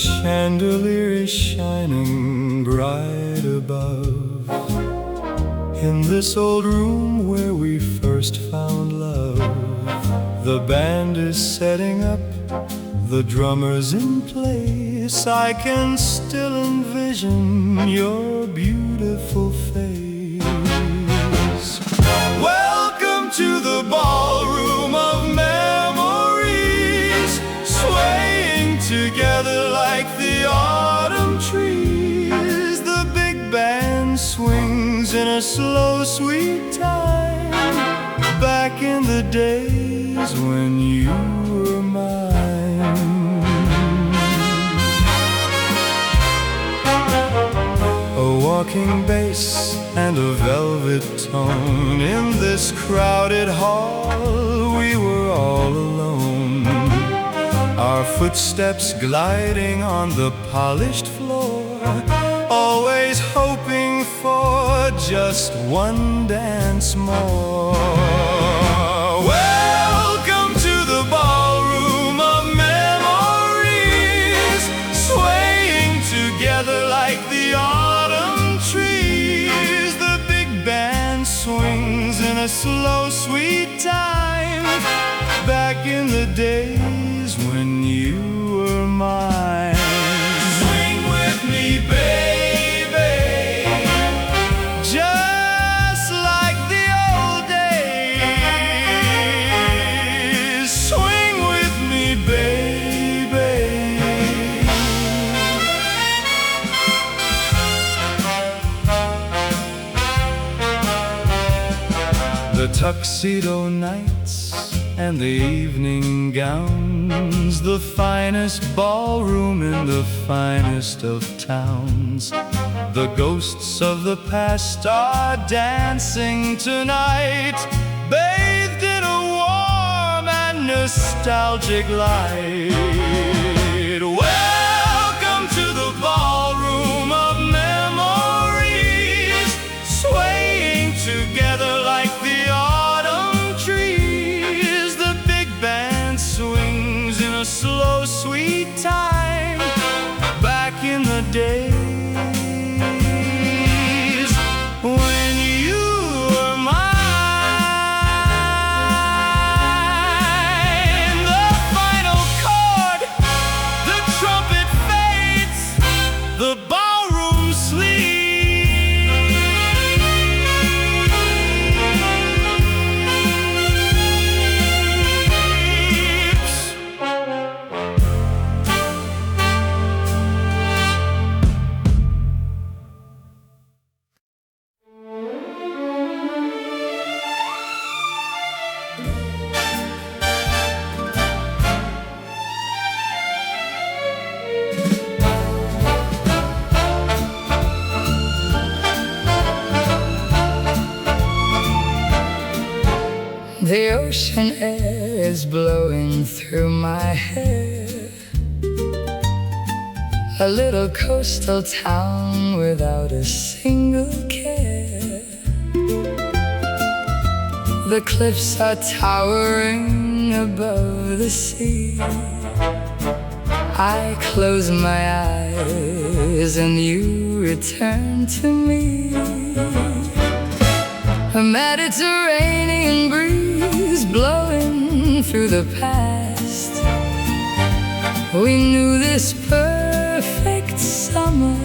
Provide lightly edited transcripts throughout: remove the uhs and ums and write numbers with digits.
chandelier is shining bright above, in this old room where we first found love. The band is setting up, the drummer's in place. I can still envision your beautiful face. Welcome to the ballroom of memories, swaying together like the autumn trees. The big band swings in a slow, sweet time, back in the days when you were mine. A walking bass and a velvet tone, in this crowded hall we were all alone. Our footsteps gliding on the polished floor, always hoping for just one dance more. Welcome to the ballroom of memories, swaying together like the autumn trees. The big band swings in a slow, sweet time, back in the days when you were mine. Swing with me, baby, just like the old days. Swing with me, baby. The tuxedo nights and the evening gowns, the finest ballroom in the finest of towns. The ghosts of the past are dancing tonight, bathed in a warm and nostalgic light. Welcome to the ballroom of memories, swaying together like the autumn trees. The big band swings in a slow, sweet time, back in the days when you were mine. The final chord, the trumpet fades, the ballroom sleeps. The ocean air is blowing through my hair, a little coastal town without a single care. The cliffs are towering above the sea. I close my eyes and you return to me. A Mediterranean breeze blowing through the past. We knew this perfect summer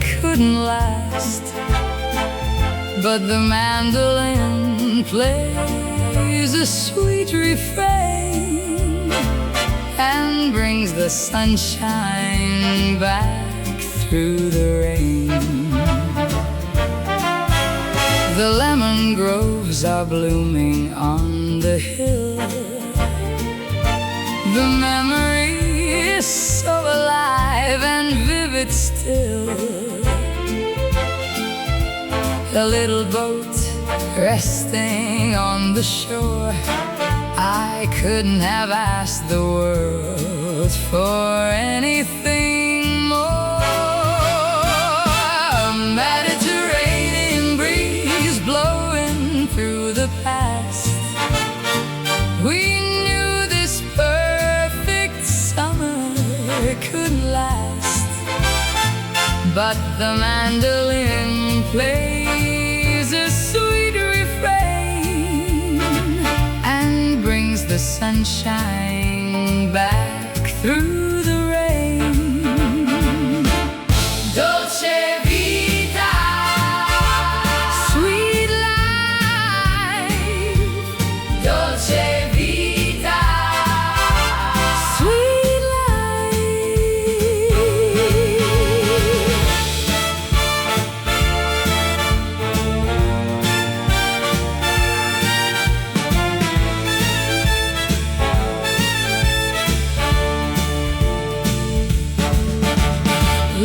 couldn't last, but the mandolin plays a sweet refrain and brings the sunshine back through the rain. The lemon groves are blooming on the hill. The memory is so alive and vivid still. A little boat resting on the shore, I couldn't have asked the world for anything more. A Mediterranean breeze blowing through the past. We knew this perfect summer couldn't last, but the mandolin plays a sweet refrain and brings the sunshine back through the rain. Dolce Vita, sweet life. Dolce Vita, sweet life.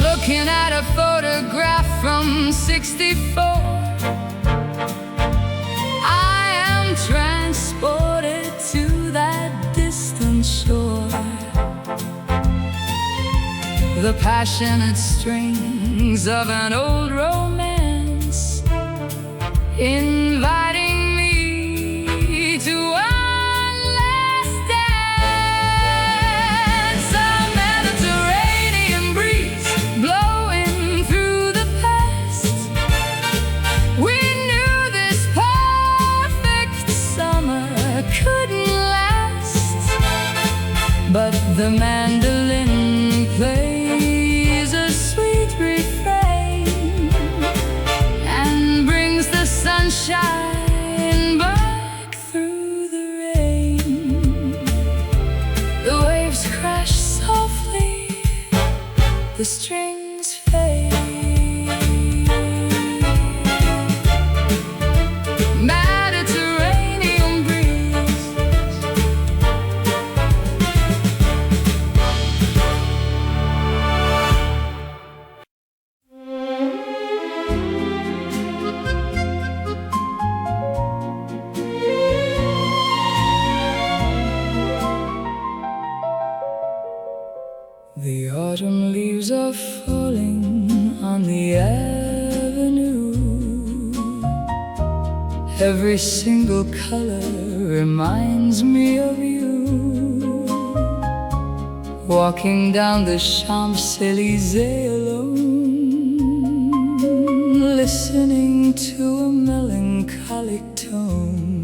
Looking at a photograph from '64, I am transported to that distant shore. The passionate strings of an old romance inviting me to one last dance. A Mediterranean breeze blowing through the past. We knew this perfect summer couldn't last, but the mandolin plays a sweet refrain and brings the sunshine back through the rain. The waves crash softly, the strings fade. Mediterranean breeze. The autumn leaves are falling on the avenue. Every single color reminds me of you. Walking down the Champs-Élysées alone, listening to a melancholic tone.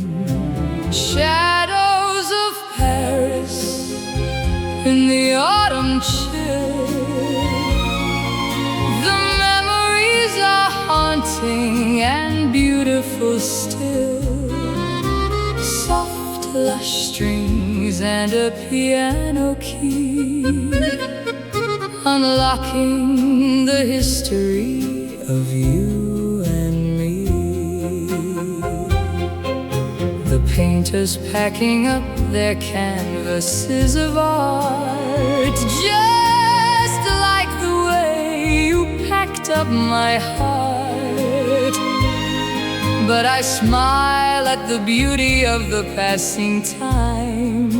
Shadows of Paris in the autumn chill. The memories are haunting and beautiful still. Soft, lush strings and a piano key, unlocking the history of you and me. The painters packing up their canvases of art, just like the way you packed up my heart. But I smile at the beauty of the passing time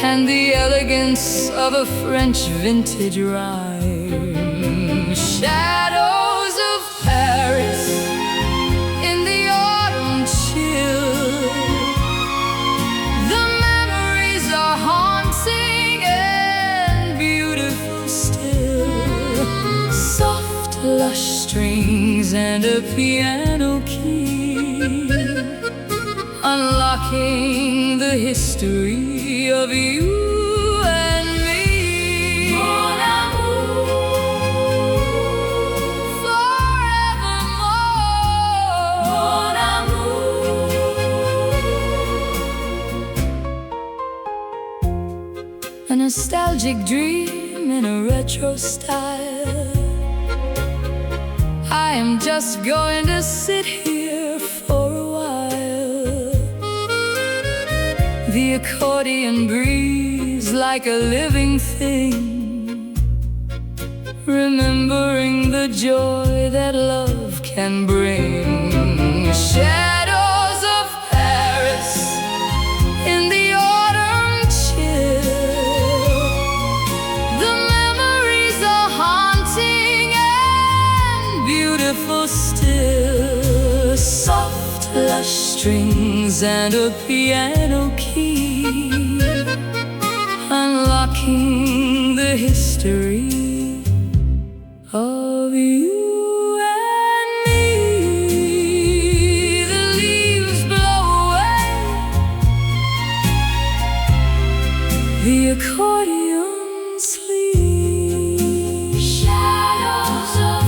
and the elegance of a French vintage rhyme. Shadows of Paris in the autumn chill. The memories are haunting and beautiful still. Soft, lush strings and a piano key, unlocking the history of you and me. Mon amour, forevermore. Mon amour. A nostalgic dream in a retro style. I am just going to sit here for a while. The accordion breathes like a living thing, remembering the joy that love can bring. Shadows of Paris in the autumn chill. The memories are haunting and beautiful still. Soft, lush strings and a piano key, unlocking the history you and me. The leaves blow away, the accordion sleeps. Shadows of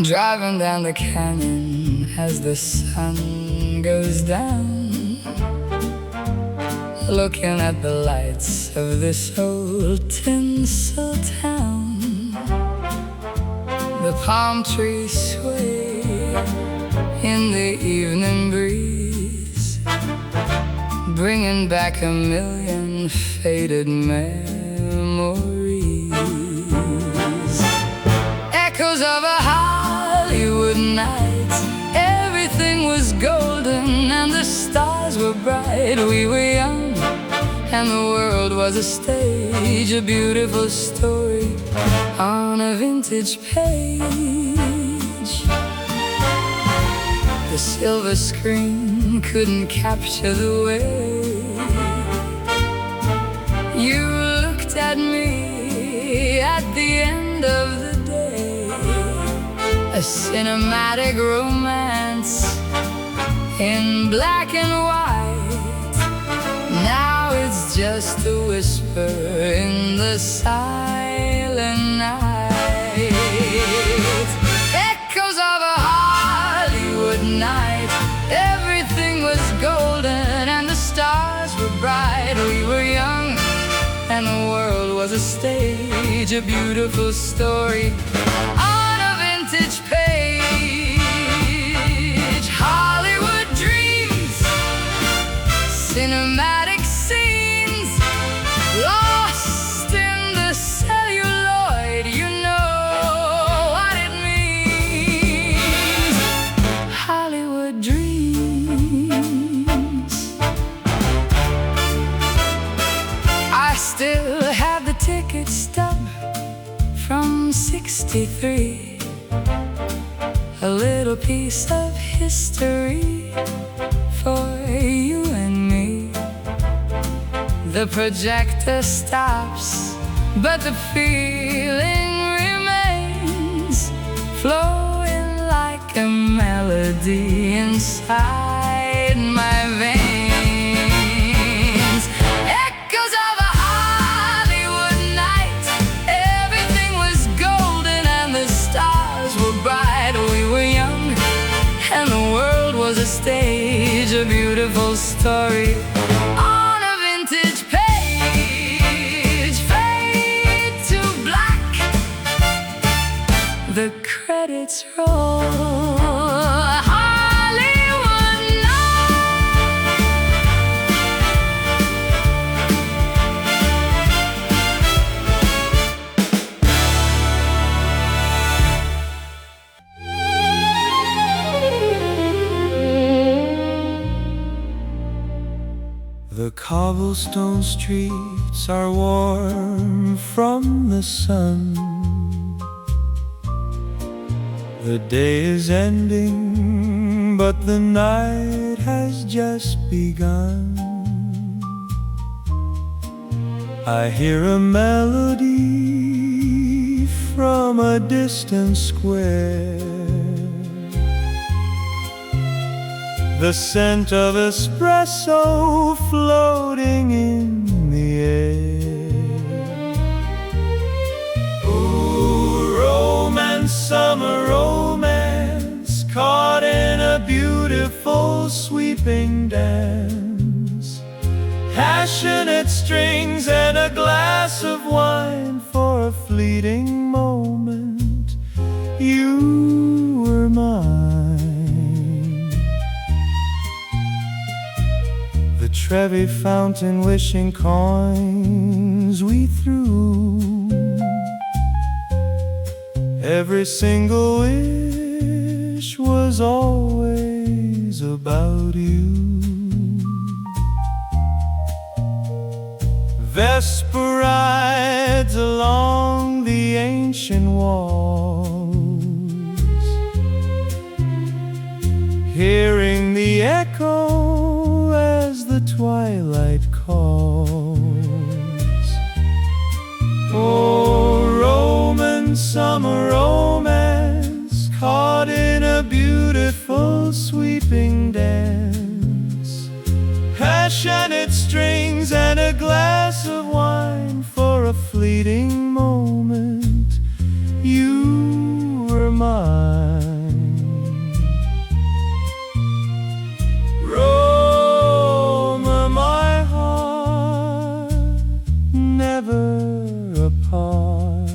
driving down the canyon as the sun goes down, looking at the lights of this old tinsel town. The palm trees sway in the evening breeze, bringing back a million faded memories. Echoes of a Hollywood night, everything was golden and the stars were bright. We were young and the world was a stage, a beautiful story on a vintage page. The silver screen couldn't capture the way you looked at me at the end of the day. A cinematic romance in black and white. Now it's just a whisper in the silent night. Echoes of a Hollywood night, everything was golden and the stars were bright. We were young and the world was a stage, a beautiful story on a vintage page. Hollywood dreams, cinematic scenes, lost in the celluloid. You know what it means. Hollywood dreams. I still have the ticket stub from '63, a little piece of history for you and me. The projector stops, but the feeling remains, flowing like a melody inside my veins. Echoes of a Hollywood night, everything was golden and the stars were bright. We were young and the world was a stage, a beautiful story on a vintage page. Fade to black, the credits roll. Hollywood night. The cobblestone streets are warm from the sun. The day is ending, but the night has just begun. I hear a melody from a distant square, the scent of espresso floating in the air. Ooh, romance, summer romance, caught in a beautiful sweeping dance. Passionate strings and a glass of wine for a fleeting moment. You were mine. The Trevi fountain wishing coins we threw, Every single wish was always about you. Vesper rides along the ancient walls, hearing the echo as the twilight calls. Oh, Roman summer romance, caught in a beautiful sweeping dance. Passionate strings and a glass of wine for a fleeting moment. You were mine. Roma, my heart, never apart.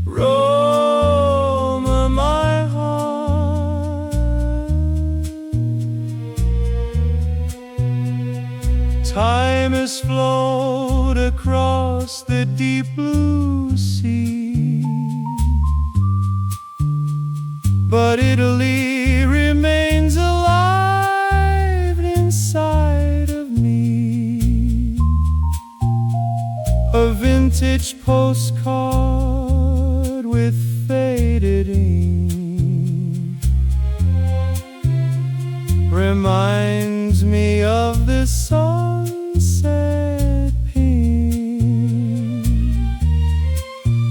Roma, my heart. Time has flowed across the deep blue sea, but Italy remains alive inside of me. A vintage postcard with faded ink reminds me of the sunset pink.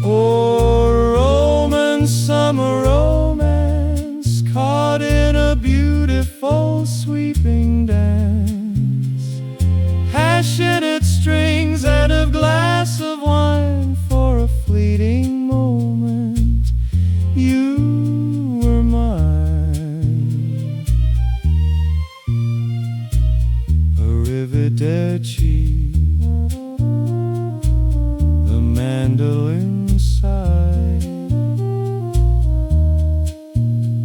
Oh, Roman summer romance, caught in a beautiful sweeping dance. Passionate strings and a glass of wine for a fleeting moment. You were mine. Arrivederci, the mandolin sigh.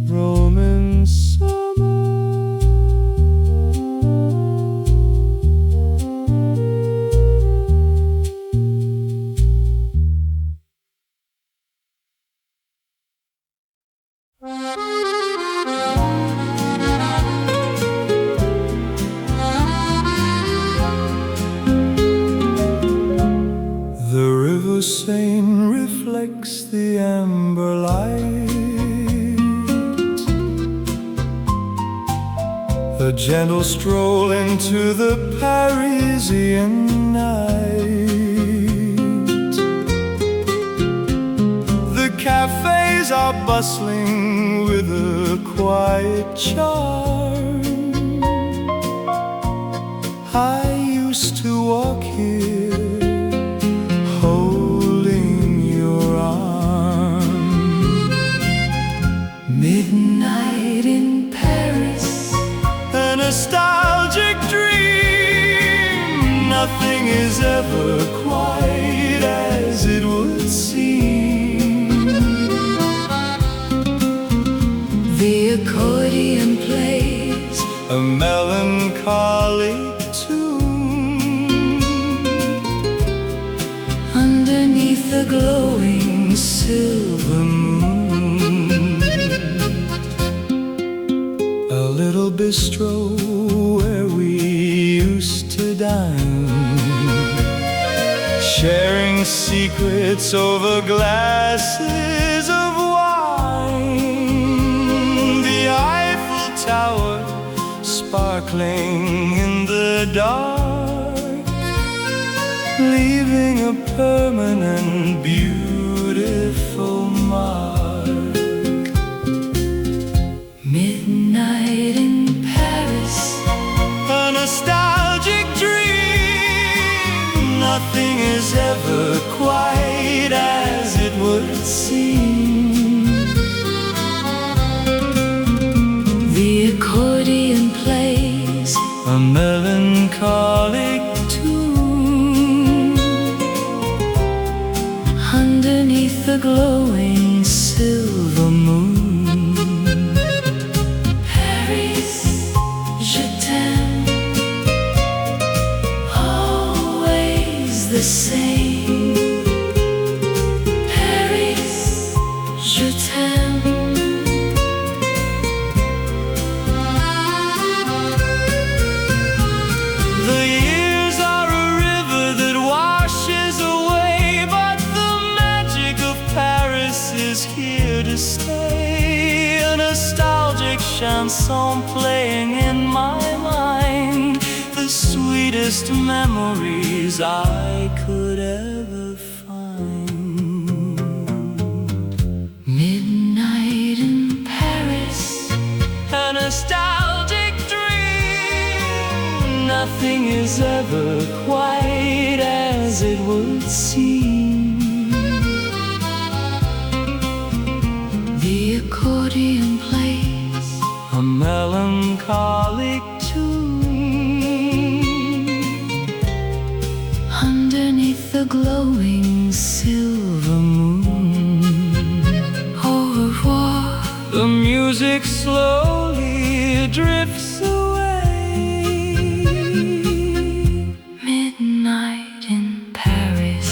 Roman summer. The river Seine reflects the amber light, a gentle stroll into the Parisian night. The cafes are bustling with a quiet charm. I used to walk here, holding your arm. Midnight in Paris, A nostalgic dream. Nothing is ever quite as it would seem. the accordion plays A melancholy tune underneath the glowing silver moon. a little bistro where we used to dine, sharing secrets over glasses of wine. The Eiffel Tower sparkling in the dark, leaving a permanent beautiful mark. Midnight in Paris, A nostalgic dream. Nothing is ever quite as it would seem. the accordion plays A melancholic tune underneath the glowing silver moon. Paris, je t'aime, always the same. Paris, is here to stay, a nostalgic chanson playing in my mind, the sweetest memories I could ever find. Midnight in Paris, A nostalgic dream. Nothing is ever quite as it would seem. the accordion plays A melancholic tune underneath the glowing silver moon. Au revoir. The music slowly drifts away. Midnight in Paris.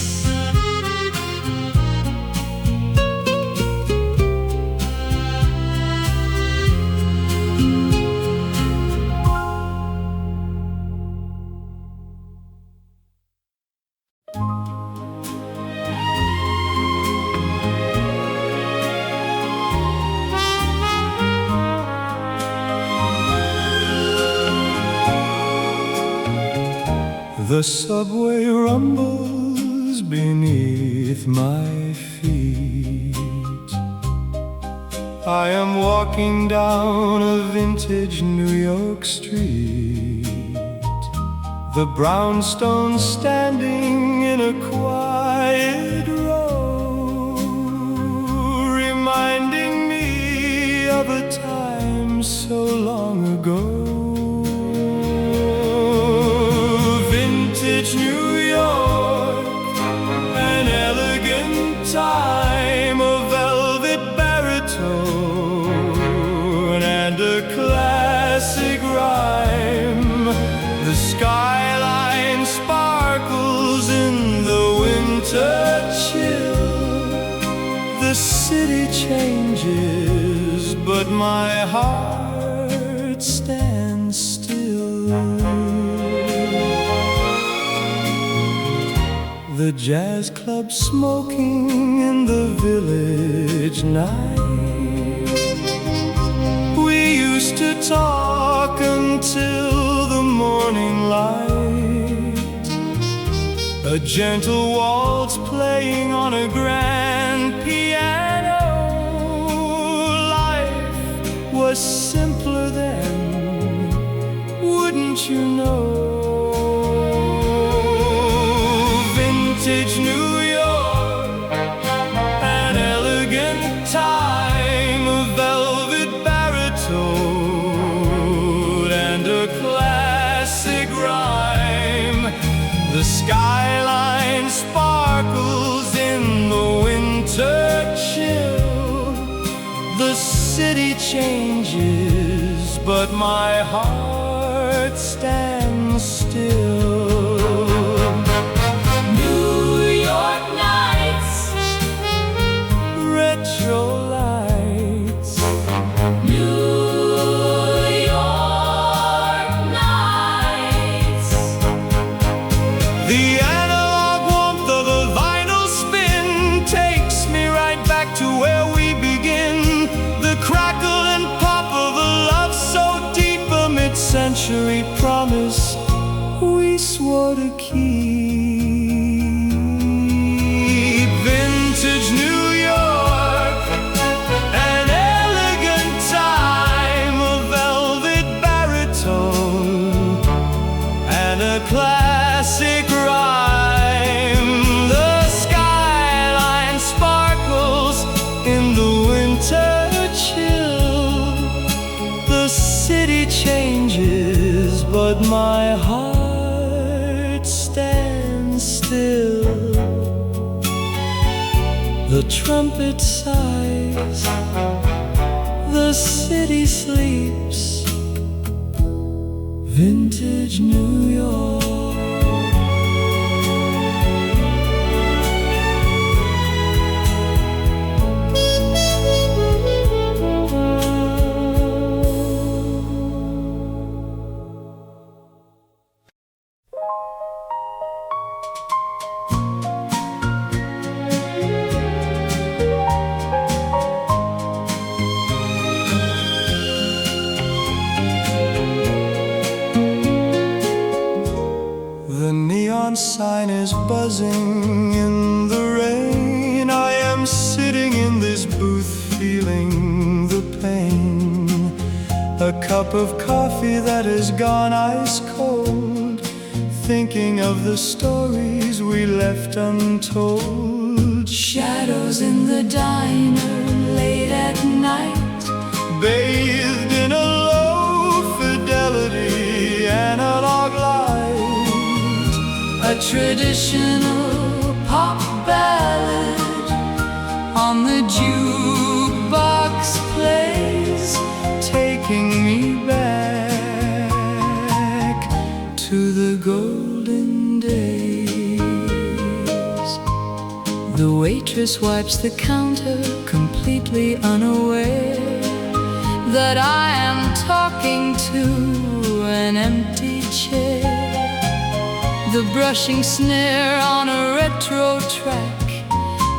The subway rumbles beneath my feet. I am walking down a vintage New York street. The brownstones standing in a quiet row, reminding me of a time so long ago. New York, an elegant time, a velvet baritone and a classic rhyme. The skyline sparkles in the winter chill. The city changes, but my heart stands still. The jazz club smoking in the village night. We used to talk until the morning light. A gentle waltz playing on a grand piano. Life was simpler then, wouldn't you know? Vintage New York, an elegant time, a velvet baritone and a classic rhyme. The skyline sparkles in the winter chill. The city changes, but my heart stands still. Retro lights, New York nights. the analog warmth of a vinyl spin takes me right back to where we begin. The crackle and pop of a love so deep, a mid-century promise we swore to keep. Vintage New York, an elegant time, a velvet baritone and a classic rhyme. The skyline sparkles in the winter chill. The city changes, but my heart stands still. The trumpet sighs, the city sleeps. Vintage New York. buzzing in the rain. I am sitting in this booth feeling the pain. A cup of coffee that has gone ice cold, thinking of the stories we left untold. Shadows in the diner late at night, bathed in a low-fidelity analog light. a traditional pop ballad on the jukebox plays, taking me back to the golden days. The waitress wipes the counter, completely unaware that I am talking to an empty chair. The brushing snare on a retro track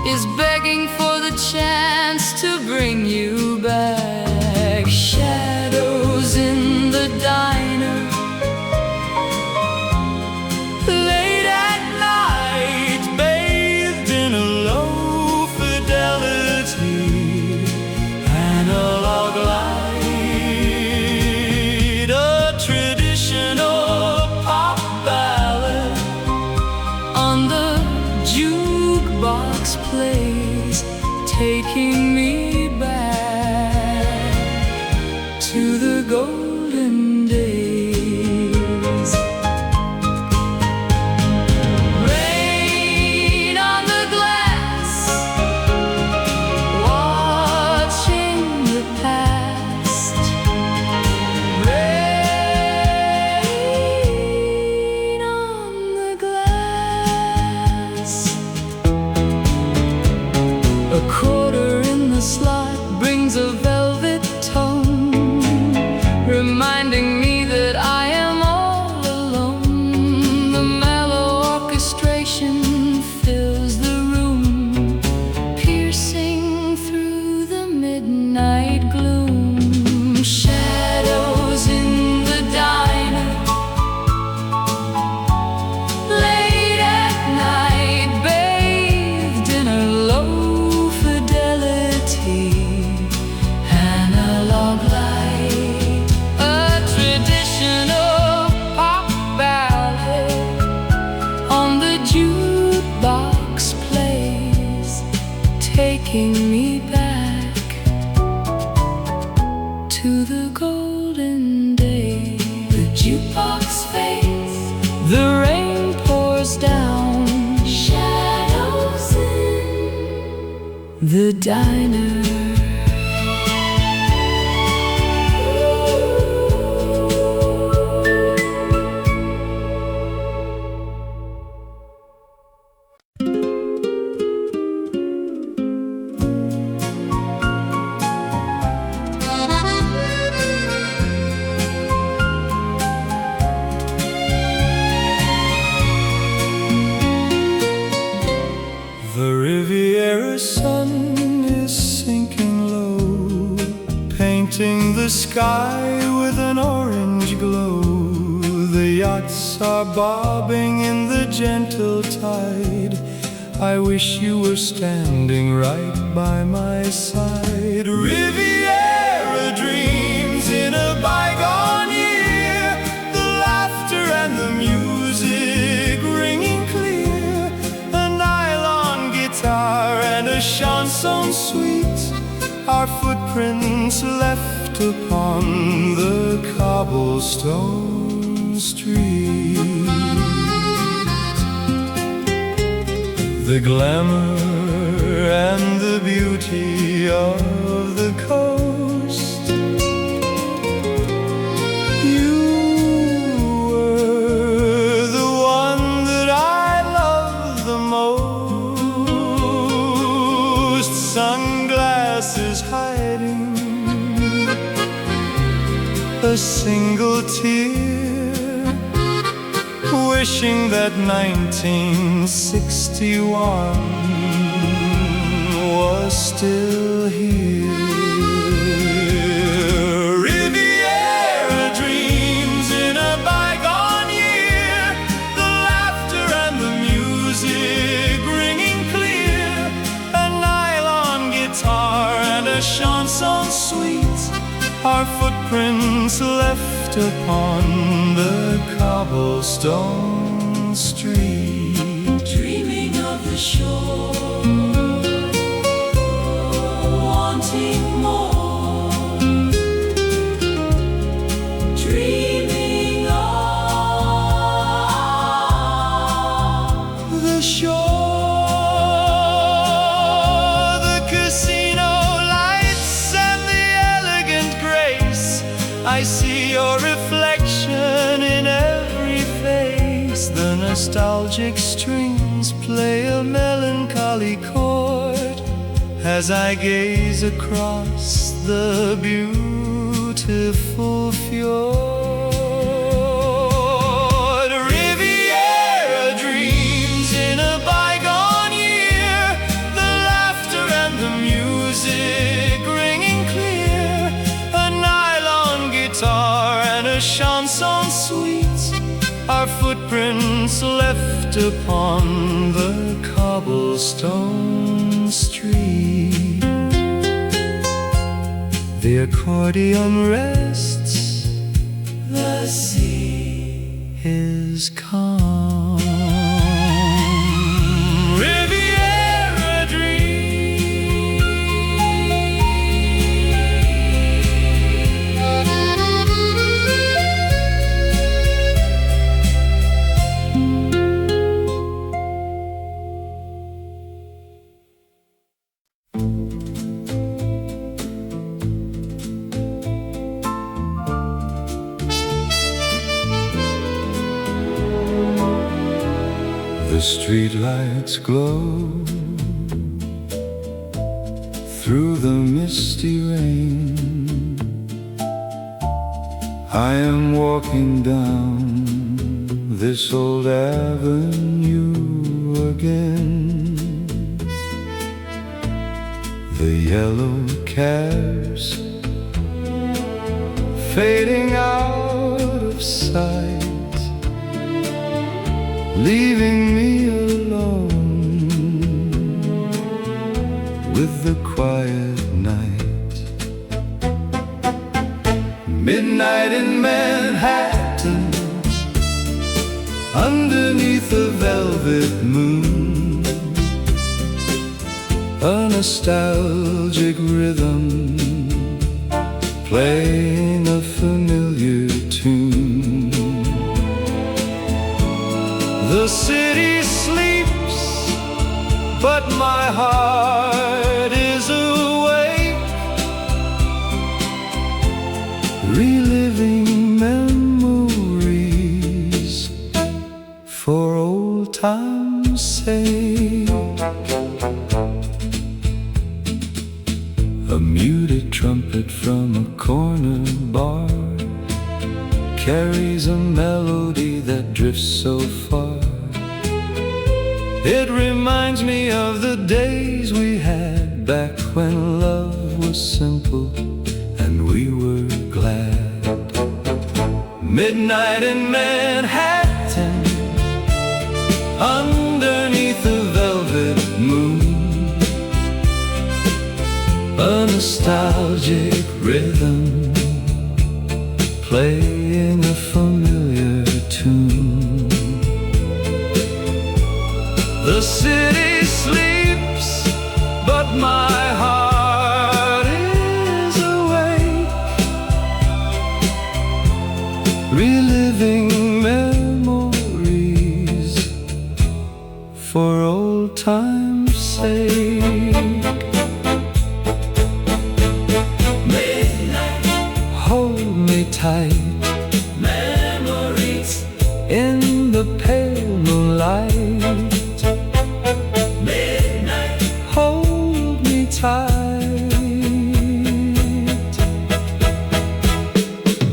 is begging for the chance to bring you back. Shadows in the diner late at night, bathed in a low-fidelity analog light. A traditional pop ballad on the jukebox plays, taking me back to the golden days. Rain on the glass, watching the past. Rain on the glass. A quarter in the slot brings a velvet tone, reminding me that I am all alone. The mellow orchestration fills the room, piercing through the midnight gloom. Shadows in the diner late at night, bathed in a low-fidelity analog light. A traditional pop ballad on the jukebox plays, taking me back to the golden days. The jukebox fades, the rain pours down. Shadows in the diner. The Riviera sun is sinking low, painting the sky with an orange glow. The yachts are bobbing in the gentle tide. I wish you were standing right by my side. Riviera dreams in a bygone year, the laughter and the music ringing clear, a nylon guitar and a chanson sweet, our footprints left upon the cobblestone street. The glamour and the beauty of the coast, you were the one that I loved the most. Sunglasses hiding a single tear, wishing that 1961 was still here. Riviera dreams in a bygone year, the laughter and the music a chanson sweet, our footprints left upon the cobblestone street. Dreaming of the shore, wanting more, dreaming of the shore, the casino lights and the elegant grace. I see your reflection in every face. The nostalgic strings play a melancholy chord as I gaze across the beautiful fjord. Riviera dreams in a bygone year, the laughter and the music ringing clear, a nylon guitar and a chanson sweet, our footprints left upon the cobblestone street. The accordion rests, the sea is calm. Riviera Dreams. The streetlights glow through the misty rain. I am walking down this old avenue again. The yellow cabs fading out of sight, leaving me alone with the quiet night. Midnight in Manhattan, underneath a velvet moon, a nostalgic rhythm playing a familiar tune. The city sleeps, but my heart is awake, reliving memories for old time's sake. A muted trumpet from a corner bar carries a melody that drifts so far. It reminds me of the days we had back when love was simple and we were glad. Midnight in Manhattan, underneath a velvet moon, a nostalgic rhythm playing a familiar tune. The city sleeps, but my heart is awake, reliving memories for old time's sake. midnight Hold me tight memories. in the pale moonlight. Midnight Hold me tight.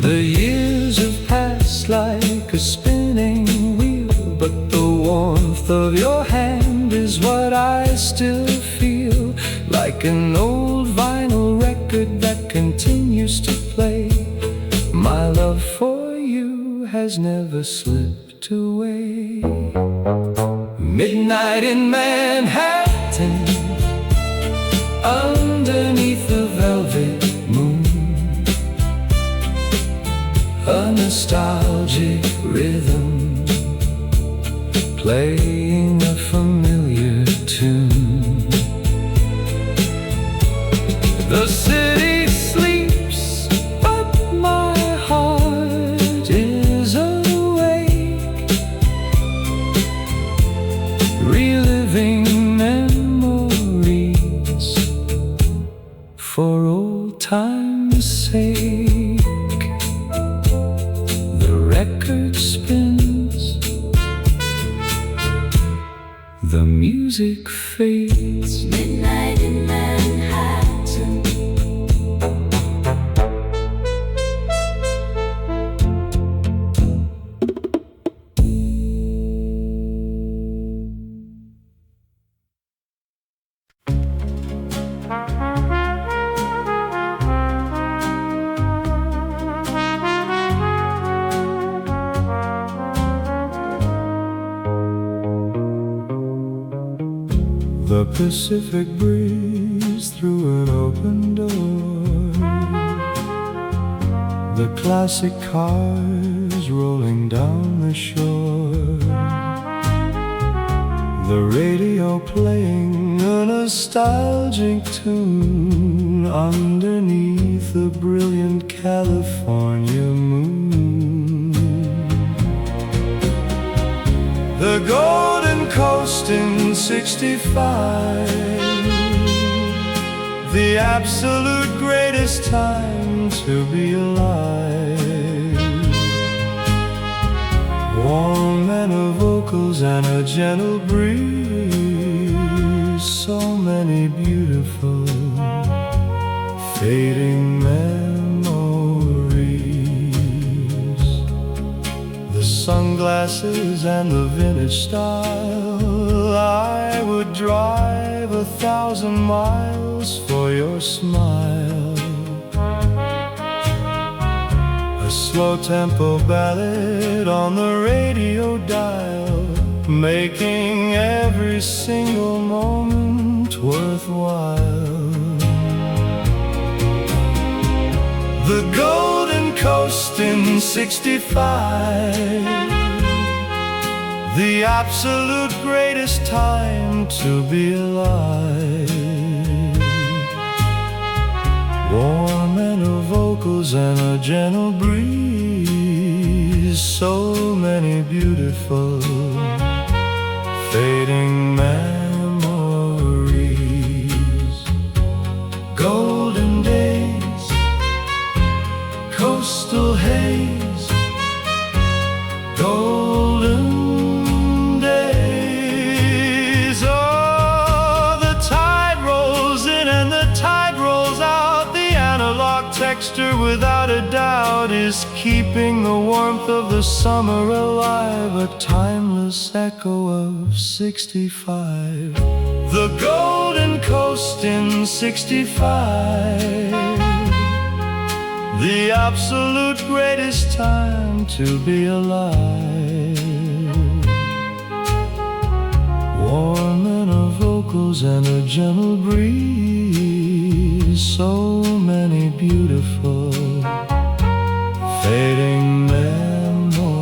The years have passed like a spinning wheel, but the warmth of your hand is what I still feel, like an old vinyl record that continues to play. My love for you has never slipped away. Midnight in Manhattan, underneath the nostalgic rhythm, playing a familiar tune. The city sleeps, but my heart is awake, reliving memories for old time's sake. The record spins, the music fades. Midnight in Manhattan. The Pacific breeze through an open door, the classic cars rolling down the shore, the radio playing a nostalgic tune underneath the brilliant California moon. The Golden Coast in '65, the absolute greatest time to be alive. Warm manor vocals and a gentle breeze, so many beautiful fading memories. The sunglasses and the vintage style, I would drive 1,000 miles for your smile. A slow tempo ballad on the radio dial, making every single moment worthwhile. The Golden Coast in '65, the absolute greatest time to be alive. Warm manor vocals and a gentle breeze, so many beautiful fading memories. Golden days, coastal haze, golden days. Oh, the tide rolls in and the tide rolls out. The analog texture, without a doubt, is keeping the warmth of the summer alive, a timeless echo of '65. The Golden Coast in '65, the absolute greatest time to be alive. Warm manor vocals and a gentle breeze, so many beautiful fading memories.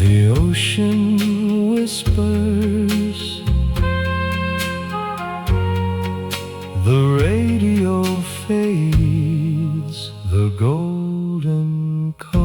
The ocean whispers, the radio fades, the Golden Coast.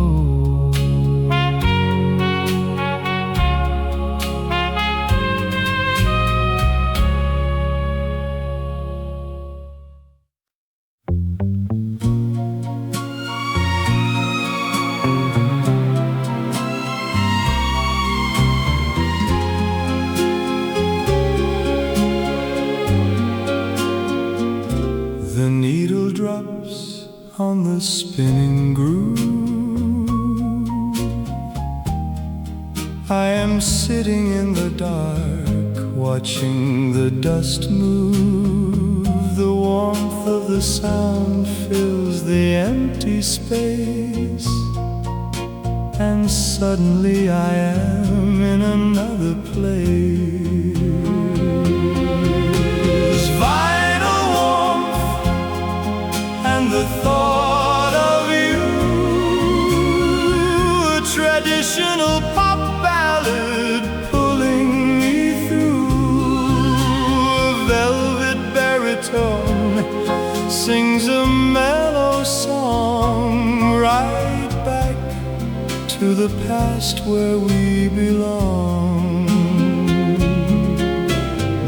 The needle drops on the spinning groove. I am sitting in the dark, watching the dust move. The warmth of the sound fills the empty space, and suddenly I am in another place. Vital warmth and the thought sings a mellow song right back to the past where we belong.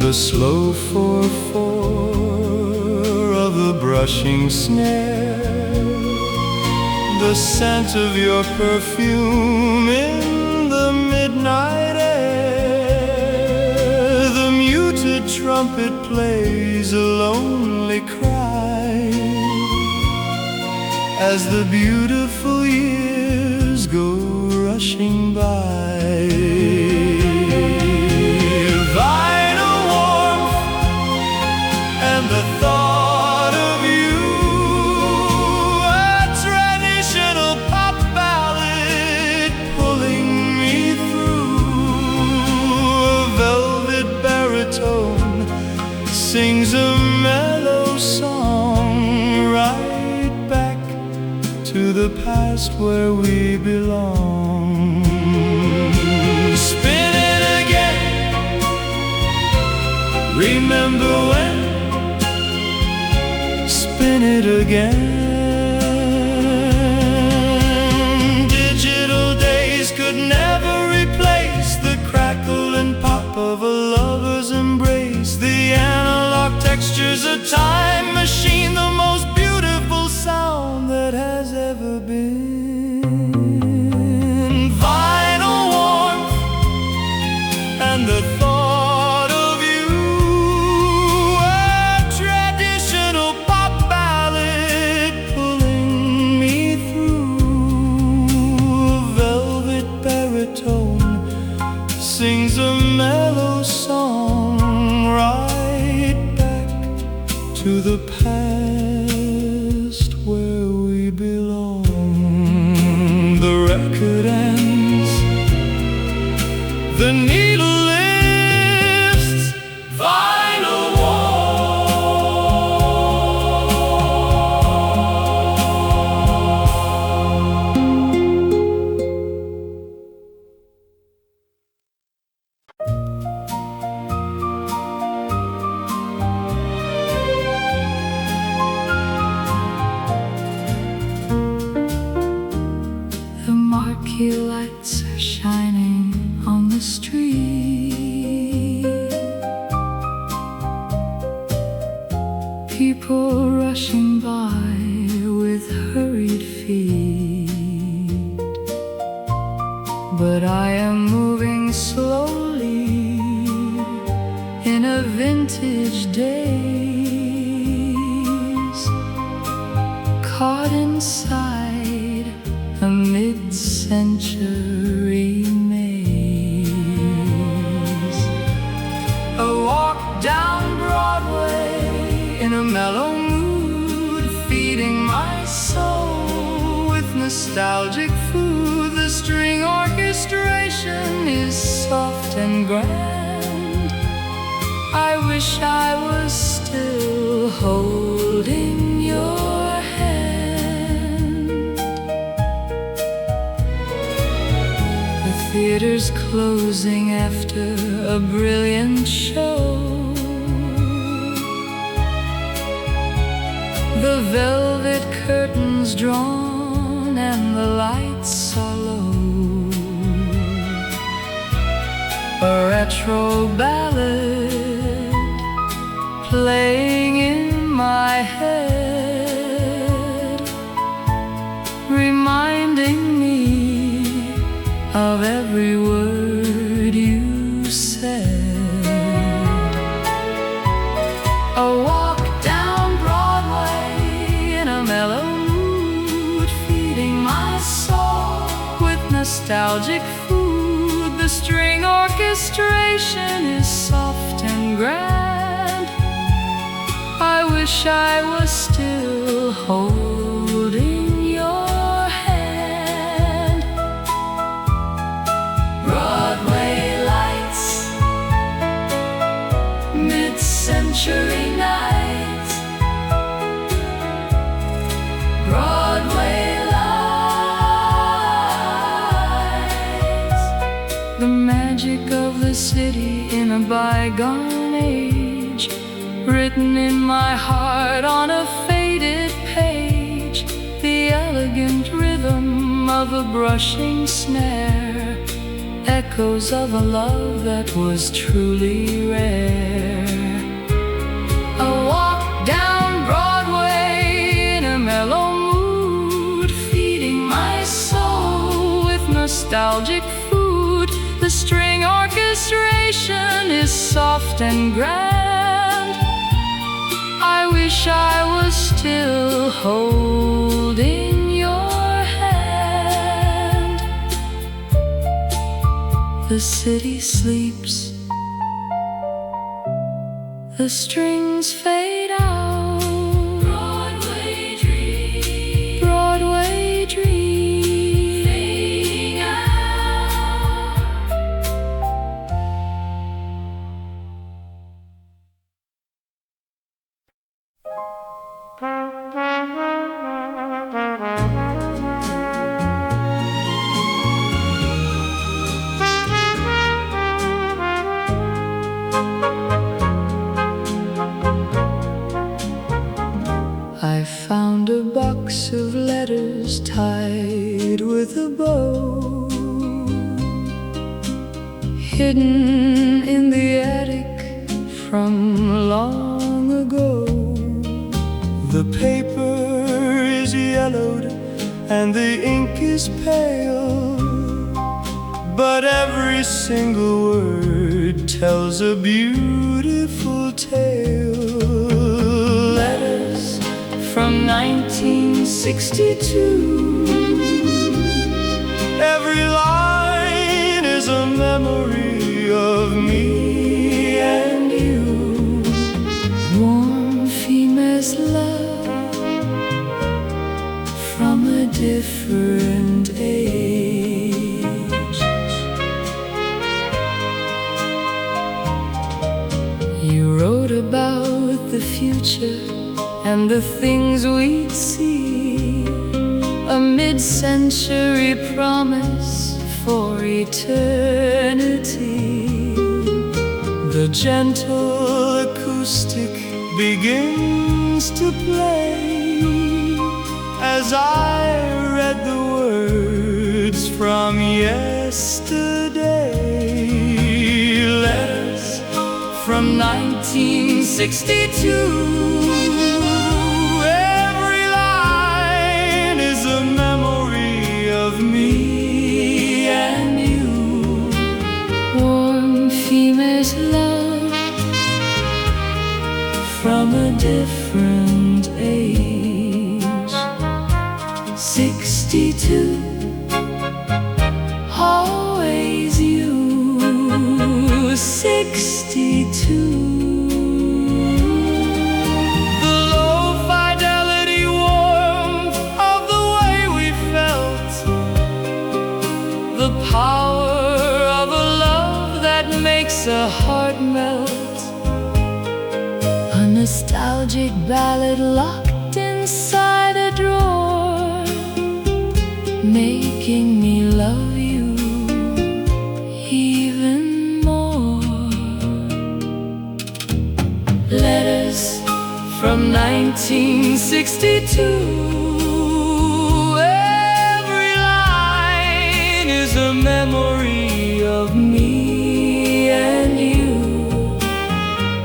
The slow 4/4 of the brushing snare, the scent of your perfume in the midnight air, the muted trumpet plays a lonely cry as the beautiful years go rushing by. Vinyl warmth and the thought of you, a traditional pop ballad pulling me through. A velvet baritone sings a mellow song right back to the past where we belong. Spin it again, remember when? Spin it again. Digital days could never replace the crackle and pop of a lover's embrace. The analog textures, a time machine, the most beautiful sound that has ever been. Vinyl warmth and the thought of you, a traditional pop ballad pulling me through. A velvet baritone sings a mellow song right back to the past where we belong. The record ends, the needle lifts, vinyl The marquee lights are shining on the street. People rushing by with hurried feet. But I am moving slowly in a vintage daze, caught inside a mid-century maze. A walk down Broadway in a mellow mood, feeding my soul with nostalgic food. The string orchestration is soft and grand. I wish I was still holding your hand. The theater's closing after a brilliant show. The velvet curtains drawn and the lights are low. A retro ballad playing in my head, reminding me of every word you said. A walk down Broadway in a mellow mood, feeding my soul with nostalgic food. The string orchestration is soft and grand. I wish I was still holding your hand. Broadway lights, mid-century nights. Broadway lights, the magic of the city in a bygone age, written in my heart on a faded elegant rhythm of a brushing snare, echoes of a love that was truly rare. A walk down Broadway in a mellow mood, feeding my soul with nostalgic food. The string orchestration is soft and grand. I wish I was still holding your hand. The city sleeps, the strings fade out. Broadway dream, Broadway dream, fading out. I found a box of letters tied with a bow, hidden in the attic from long ago. The paper is yellowed and the ink is pale, but every single word tells a beautiful tale. Letters from 1962. Every line is a memory of me and you. Warm female's love from a different age. You wrote about the future and the things we'd see, a mid-century promise for eternity. The gentle acoustic begins to play as I read the words from yesterday. Letters from 1962. Every line is a memory of me and you. Warm female's love from a different age. 62, always you. 62. The low fidelity warmth of the way we felt, The power of a love that makes a heart melt. A nostalgic ballad locked inside a drawer, making me love you even more. Letters from 1962. Every line is a memory of me and you.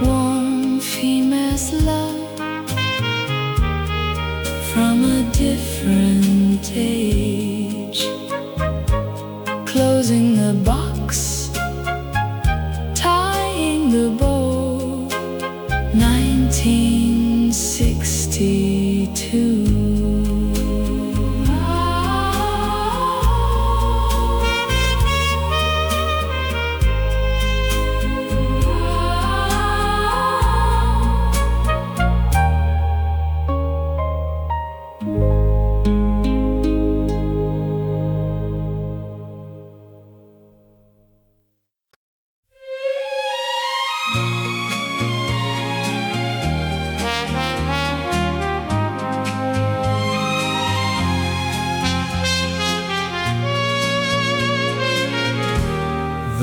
Warm female's love from a different age. Closing the box, tying the bow. 1962.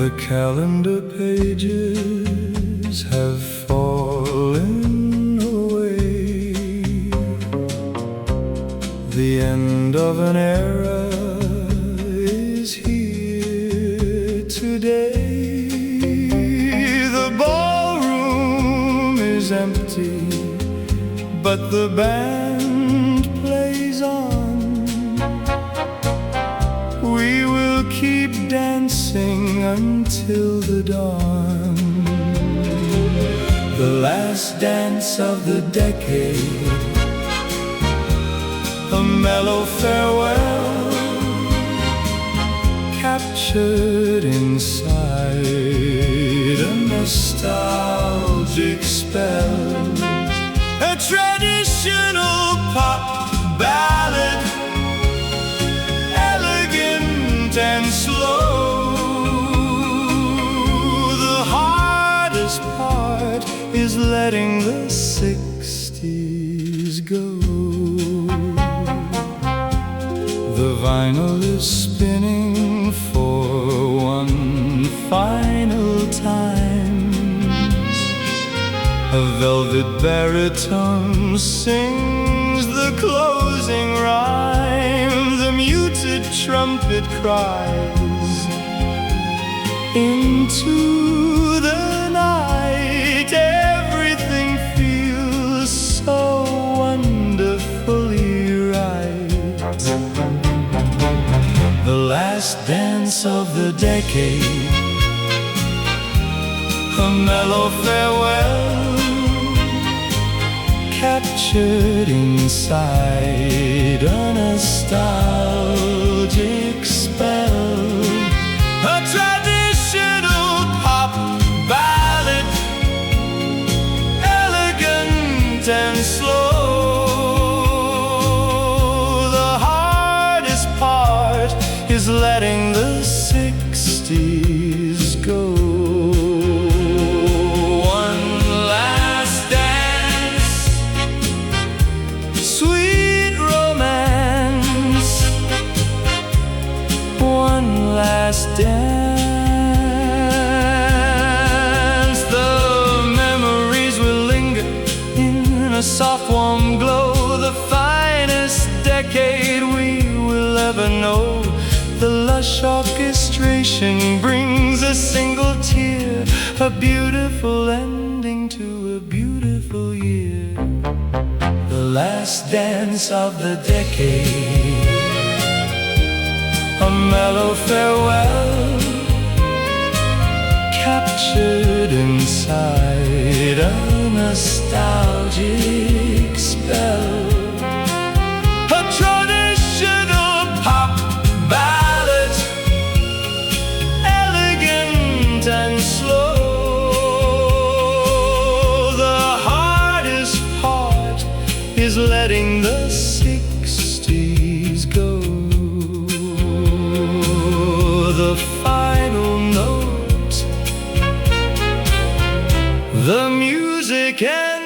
The calendar pages have fallen away. The end of of an era is here today. The ballroom is empty, but the band plays on. We will keep dancing until the dawn. The last dance of the decade, a mellow farewell, captured inside a nostalgic spell. A traditional pop ballad, elegant and slow. The hardest part is letting the 60s go. The vinyl is spinning for one final time. A velvet baritone sings the closing rhyme. The muted trumpet cries into the night. Everything feels so wonderfully right. The last dance of the decade, a mellow farewell, captured inside a nostalgic spell. A traditional pop ballad, elegant and slow. The hardest part is letting the 60s go. One last dance, sweet romance. One last dance. The memories will linger in a soft warm glow. The finest decade we will ever know. The lush orchestration brings a single tear, a beautiful ending to a beautiful year. The last dance of the decade, a mellow farewell, captured inside a nostalgic spell. A traditional pop ballad, elegant and slow. The hardest part is letting the 60s go. The final note, the music ends.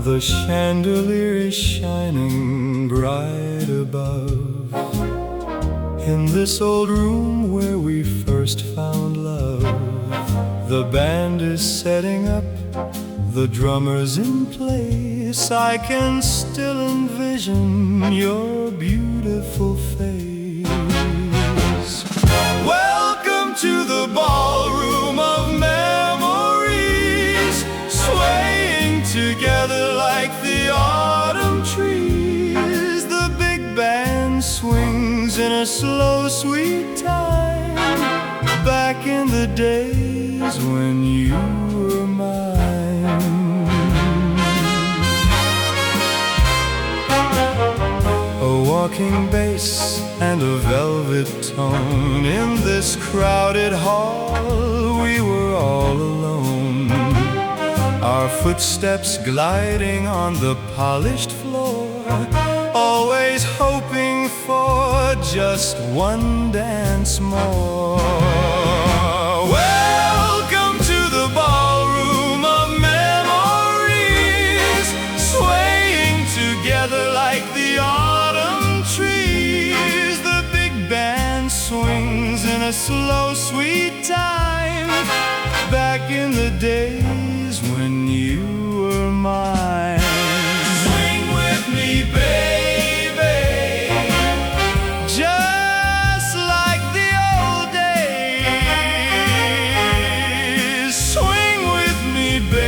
The chandelier is shining bright above, in this old room where we first found love. The band is setting up, the drummer's in place. I can still envision your beautiful face. Welcome to the ballroom of memories, swaying together like the autumn trees. The big band swings in a slow, sweet time, back in the days when you were mine. A walking bass and a velvet tone. In this crowded hall we were all alone, our footsteps gliding on the polished floor, always hoping for just one dance more. Welcome a slow, sweet time, back in the days when you were mine. Swing with me, baby, just like the old days. Swing with me, baby.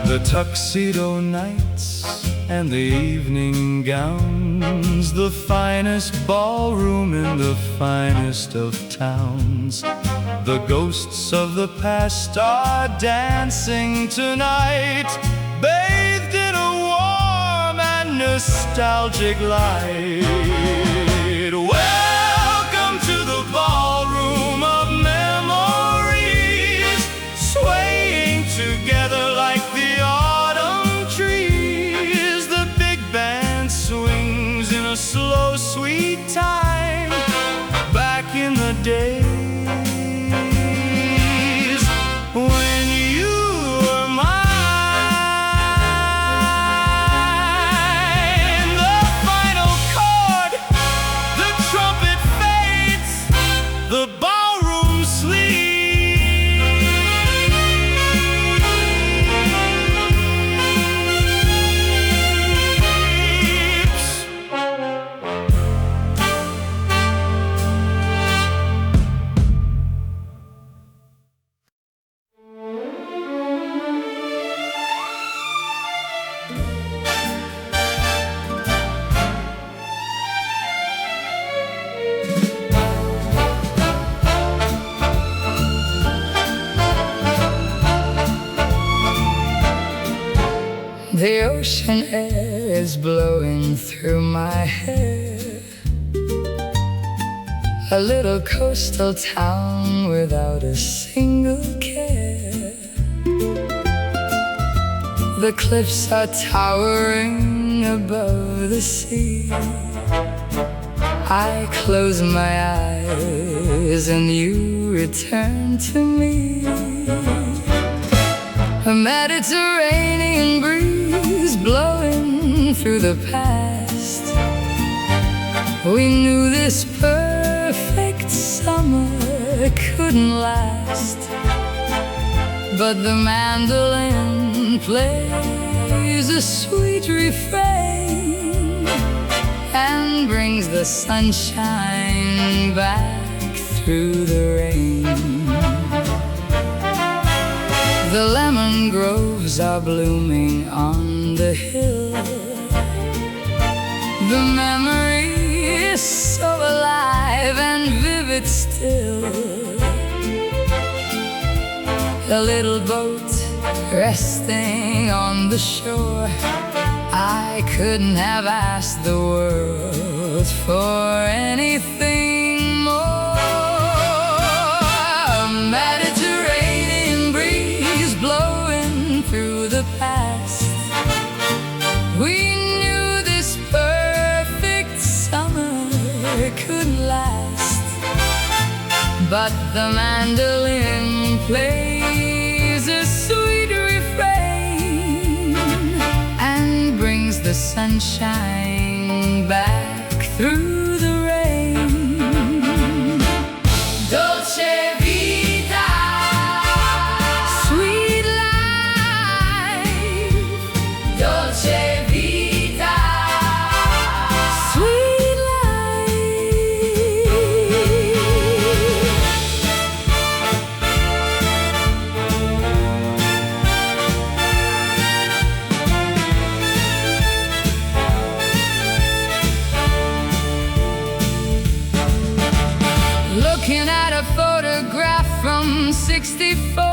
The tuxedo nights and the evening gowns, the finest ballroom in the finest of towns. The ghosts of the past are dancing tonight, bathed in a warm and nostalgic light. Welcome to the ballroom of memories, swaying together like the autumn trees. The big band swings in a slow, sweet time, back in the days when you were mine. The final chord, the trumpet fades, the ballroom sleeps. The ocean air is blowing through my hair, a little coastal town without a single care. The cliffs are towering above the sea. I close my eyes and you return to me. A Mediterranean breeze blowing through the past. We knew this perfect summer couldn't last, but the mandolin plays a sweet refrain and brings the sunshine back through the rain. The lemon groves are blooming on the hill. The memory is so alive and vivid still. A little boat resting on the shore. I couldn't have asked the world for anything more. A Mediterranean breeze blowing through the past. We knew this perfect summer couldn't last, but the mandolin plays a sweet refrain and brings the sunshine back through the rain. Dolce Vita, sweet life. Dolce Vita, sweet life. Looking at a photograph from '64,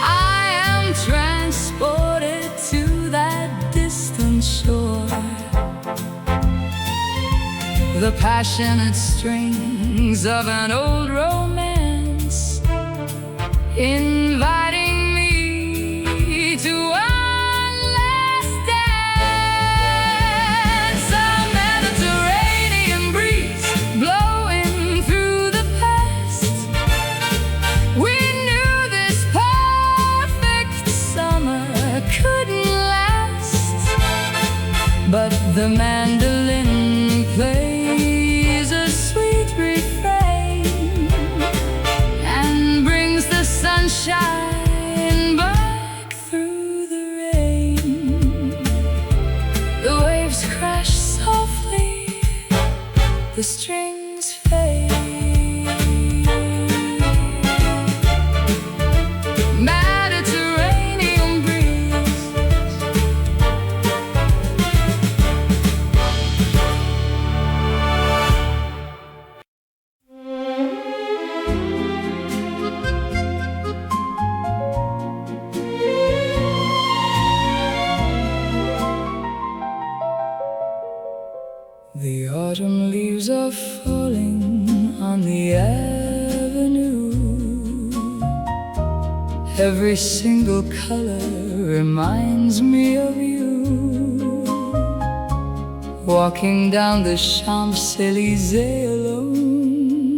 I am transported to that distant shore. The passionate strings of an old romance inviting me to one last dance. A Mediterranean breeze blowing through the past. We knew this perfect The mandolin plays a sweet refrain and brings the sunshine back through the rain. The waves crash softly, the strings fade. Mediterranean breeze, the autumn leaves are falling on the avenue. Every single color reminds me of you. Walking down the Champs-Élysées alone,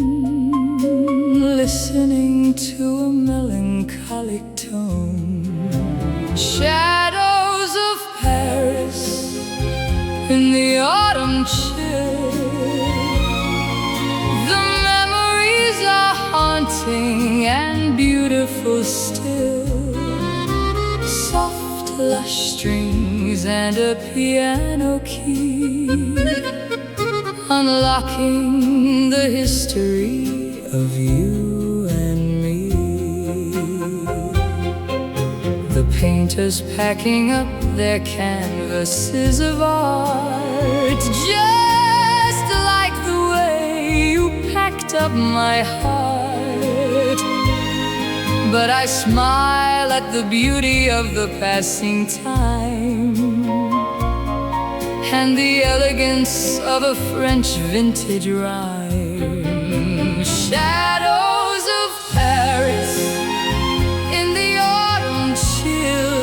listening to a melancholic tone. Shadows of Paris in the autumn chill. The memories are haunting and beautiful still. Soft, lush strings and a piano key, unlocking the history of you and me. The painters packing up their canvases of art, just like the way you packed up my heart. But I smile at the beauty of the passing time and the elegance of a French vintage rhyme. Shadows of Paris in the autumn chill.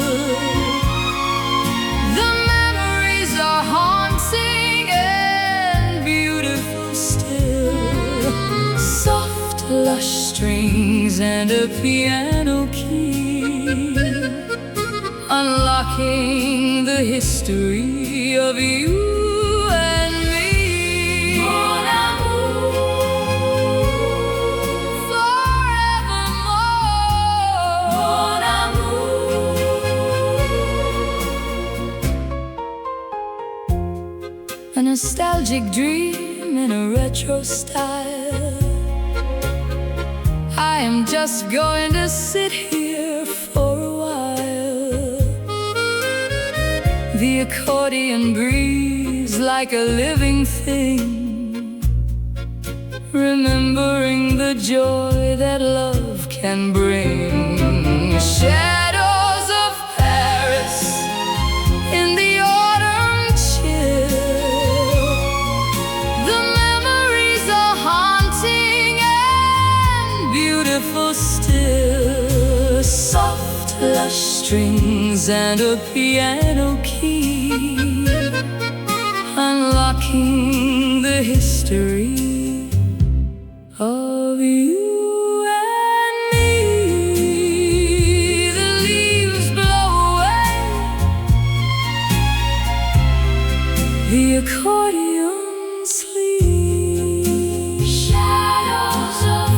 The memories are haunting and beautiful still. Soft, lush strings and a piano key, unlocking the history of you and me. Mon amour, forevermore. Mon amour. A nostalgic dream in a retro style. I am just going to sit here for a while. The accordion breathes like a living thing, remembering the joy that love can bring. Shadows of Paris in the autumn chill. The memories are haunting and beautiful still. Soft, lush strings and a piano key, unlocking the history of you and me. The leaves blow away, the accordion sleeps. Shadows of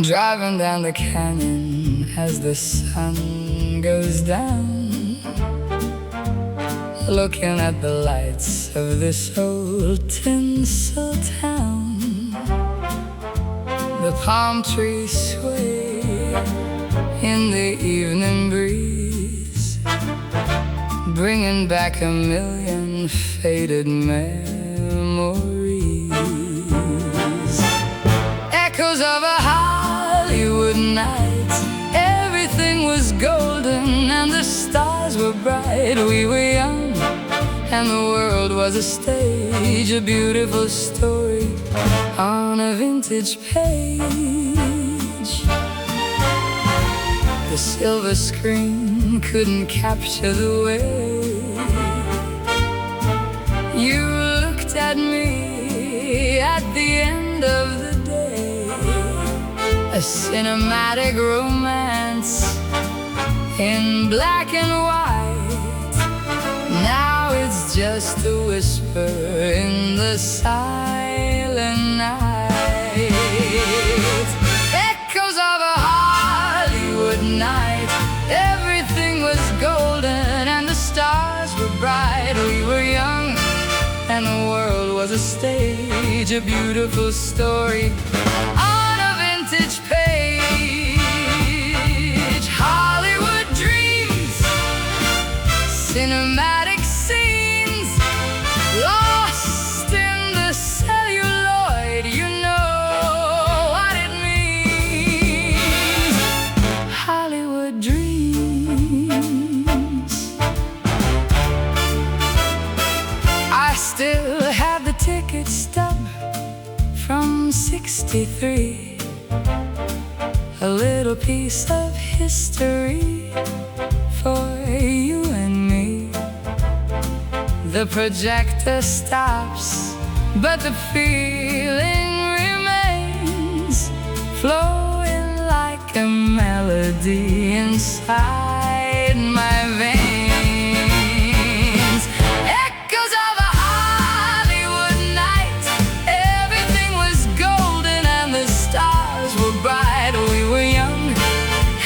driving down the canyon as the sun goes down, looking at the lights of this old tinsel town. The palm trees sway in the evening breeze, bringing back a million faded memories. Echoes of a Hollywood night, everything was golden and the stars were bright. We were young and the world was a stage, a beautiful story on a vintage page. The silver screen couldn't capture the way you looked at me at the end of the day. A cinematic romance in black and white. Now it's just a whisper in the silent night. Echoes of a Hollywood night. Everything was golden and the stars were bright. We were young and the world was a stage, a beautiful story on a vintage page. Hollywood dreams, cinematic scenes, lost in the celluloid. You know what it means. Hollywood dreams. I still have the ticket stub from '63, a little piece of history for you and me. The projector stops, but the feeling remains, flowing like a melody inside my veins. Echoes of a Hollywood night. Everything was golden and the stars were bright. We were young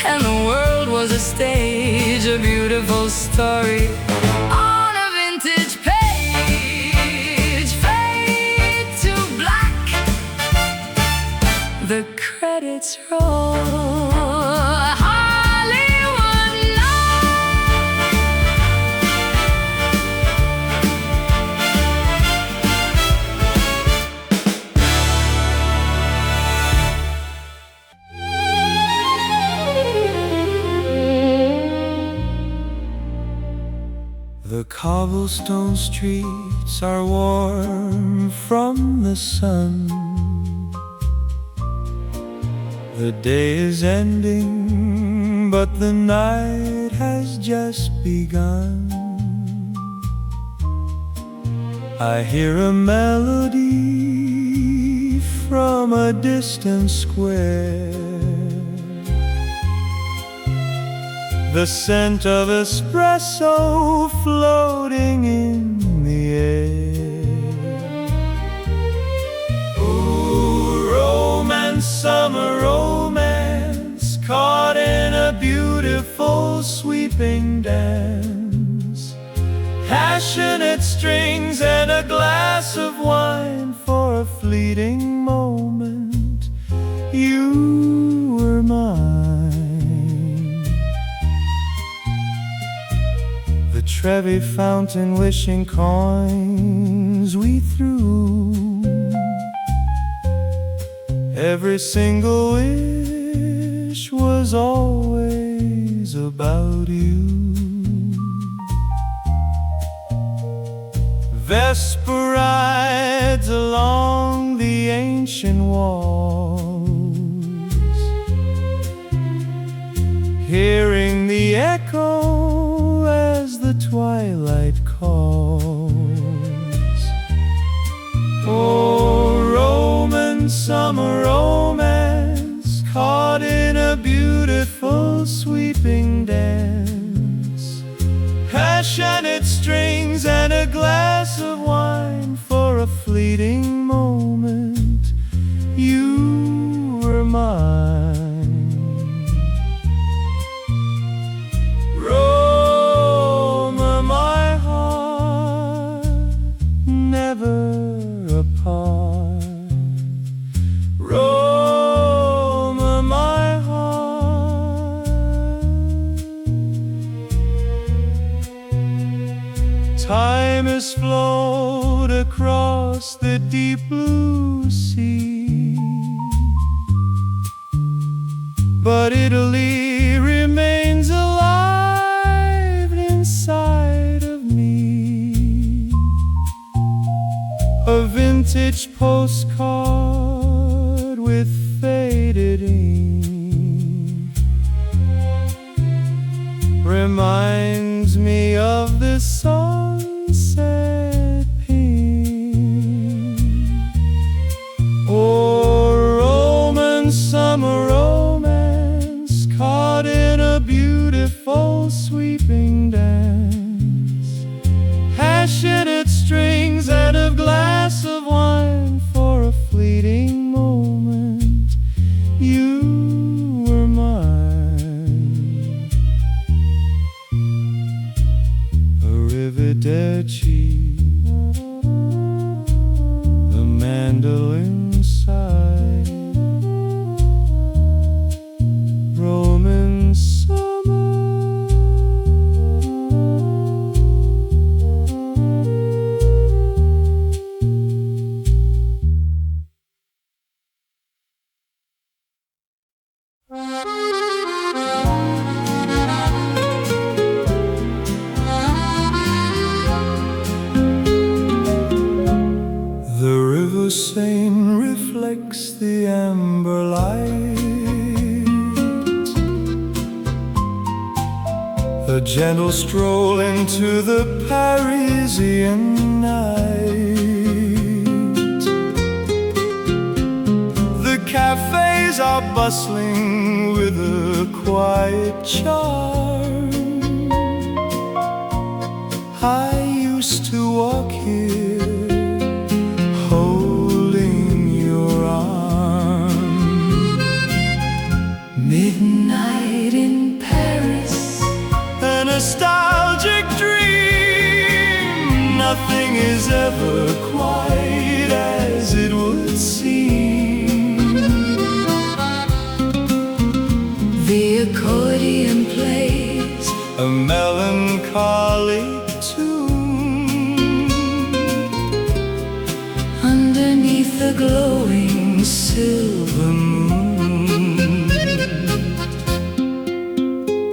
and the world was a stage, a beautiful story on a vintage page. Fade to black, the credits roll. Hollywood night. The cobblestone streets are warm from the sun. The day is ending, but the night has just begun. I hear a melody from a distant square, the scent of espresso floating in the air. Ooh, romance, summer romance, caught in a beautiful sweeping dance. Passionate strings and a glass of wine for a fleeting moment. You were mine. The Trevi fountain wishing coins we threw. Every single wish was always about you. Vesper rides along the ancient walls, hearing the echo as the twilight calls. Oh, romance, summer romance, caught in a beautiful sweeping dance. Passionate strings and a glass of wine for a fleeting moment. You were mine. Roma, my heart, never apart. Roma, my heart. Time has flowed across the deep blue sea, but Italy remains alive inside of me. each postcard with faded ink reminds me of this sunset pink. Or Roman summer romance caught in a beautiful sweeping dance, passionate strings and a glass of wine for a fleeting moment. You were mine. Arrivederci, the mandolin sigh. Roman summer. The river Seine reflects the amber light, a gentle stroll into the Parisian night. The cafes are bustling with a quiet charm. I used to walk here holding your arm. Midnight in Paris, a nostalgic dream. Nothing is ever quite as it would seem. The accordion plays a melancholy tune underneath the glowing silver moon.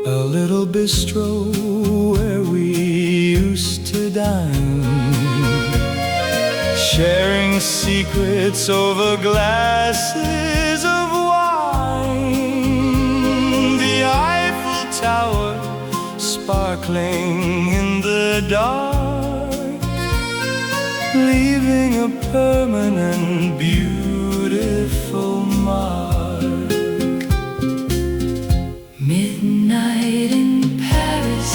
A little bistro where we used to dine, sharing secrets over glasses of wine. The Eiffel Tower sparkling in the dark, leaving a permanent beautiful mark. Midnight in Paris,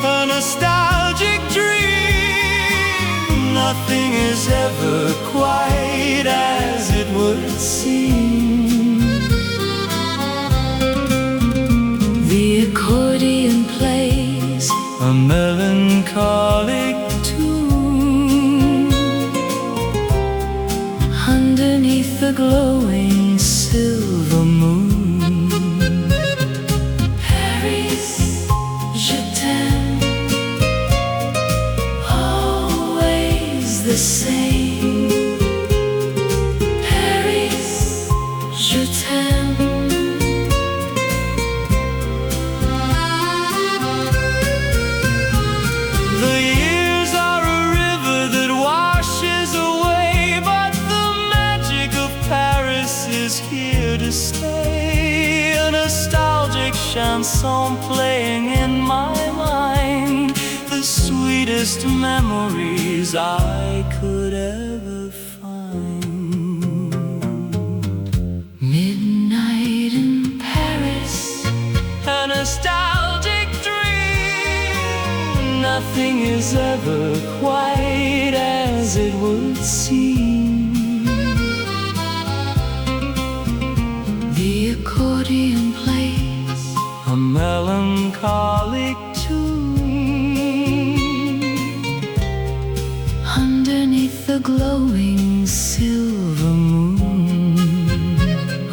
a nostalgic dream. Nothing is ever quite as it would seem. The accordion plays a melancholic tune underneath the glowing silver moon. Paris, je t'aime, always the same. Paris, je t'aime. The years are a river that washes away, but the magic of Paris is here to stay. A nostalgic chanson playing in my mind, the sweetest memories I could ever find. Midnight in Paris, a nostalgic dream. Nothing is ever quite as it would seem. The accordion plays a melancholic tune underneath the glowing silver moon.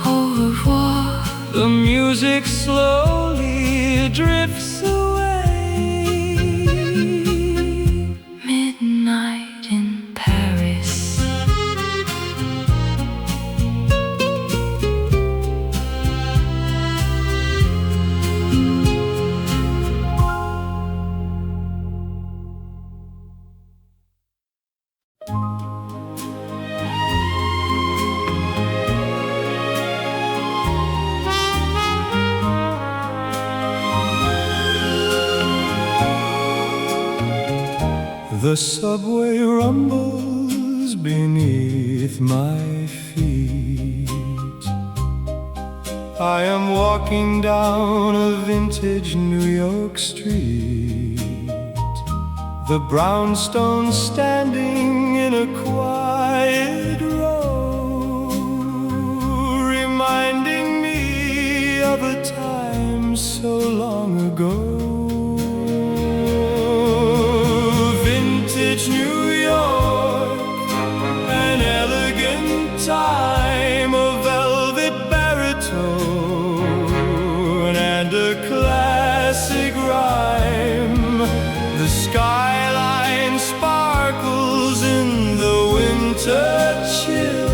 Au revoir. The music slowly drifts away. Midnight in Paris. The subway rumbles beneath my feet. I am walking down a vintage New York street. The brownstones standing in a quiet row, reminding me of a time so long ago. Vintage New York, an elegant time, a velvet baritone and a classic rhyme. The skyline sparkles in the winter chill.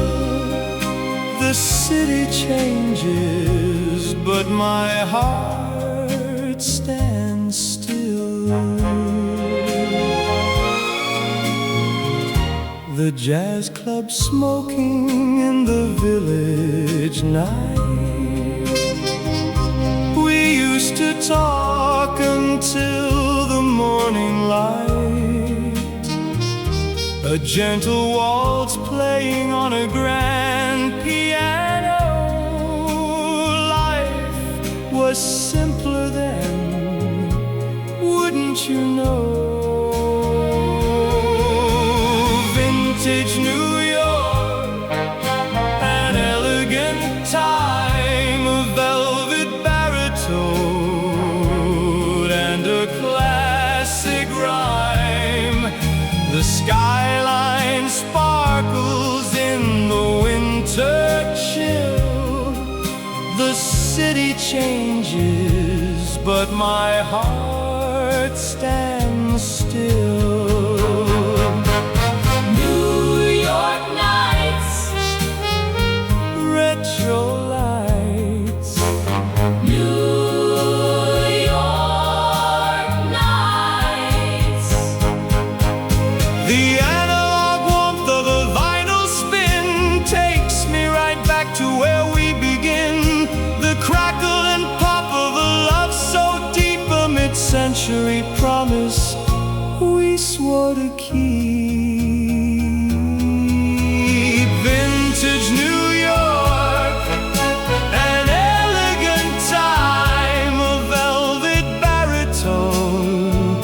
The city changes, but my heart stands still. The jazz club smoking in the village night. We used to talk until the morning light. A gentle waltz playing on a grand piano. Life was simpler then, wouldn't you know? Vintage New York, an elegant time, a velvet baritone and a classic rhyme. The skyline sparkles in the winter chill. The city changes, but my heart stands still. Retro lights, New York nights. the analog warmth of a vinyl spin takes me right back to where we begin. The crackle and pop of a love so deep, a mid-century promise we swore to keep. Vintage New York, an elegant time, a velvet baritone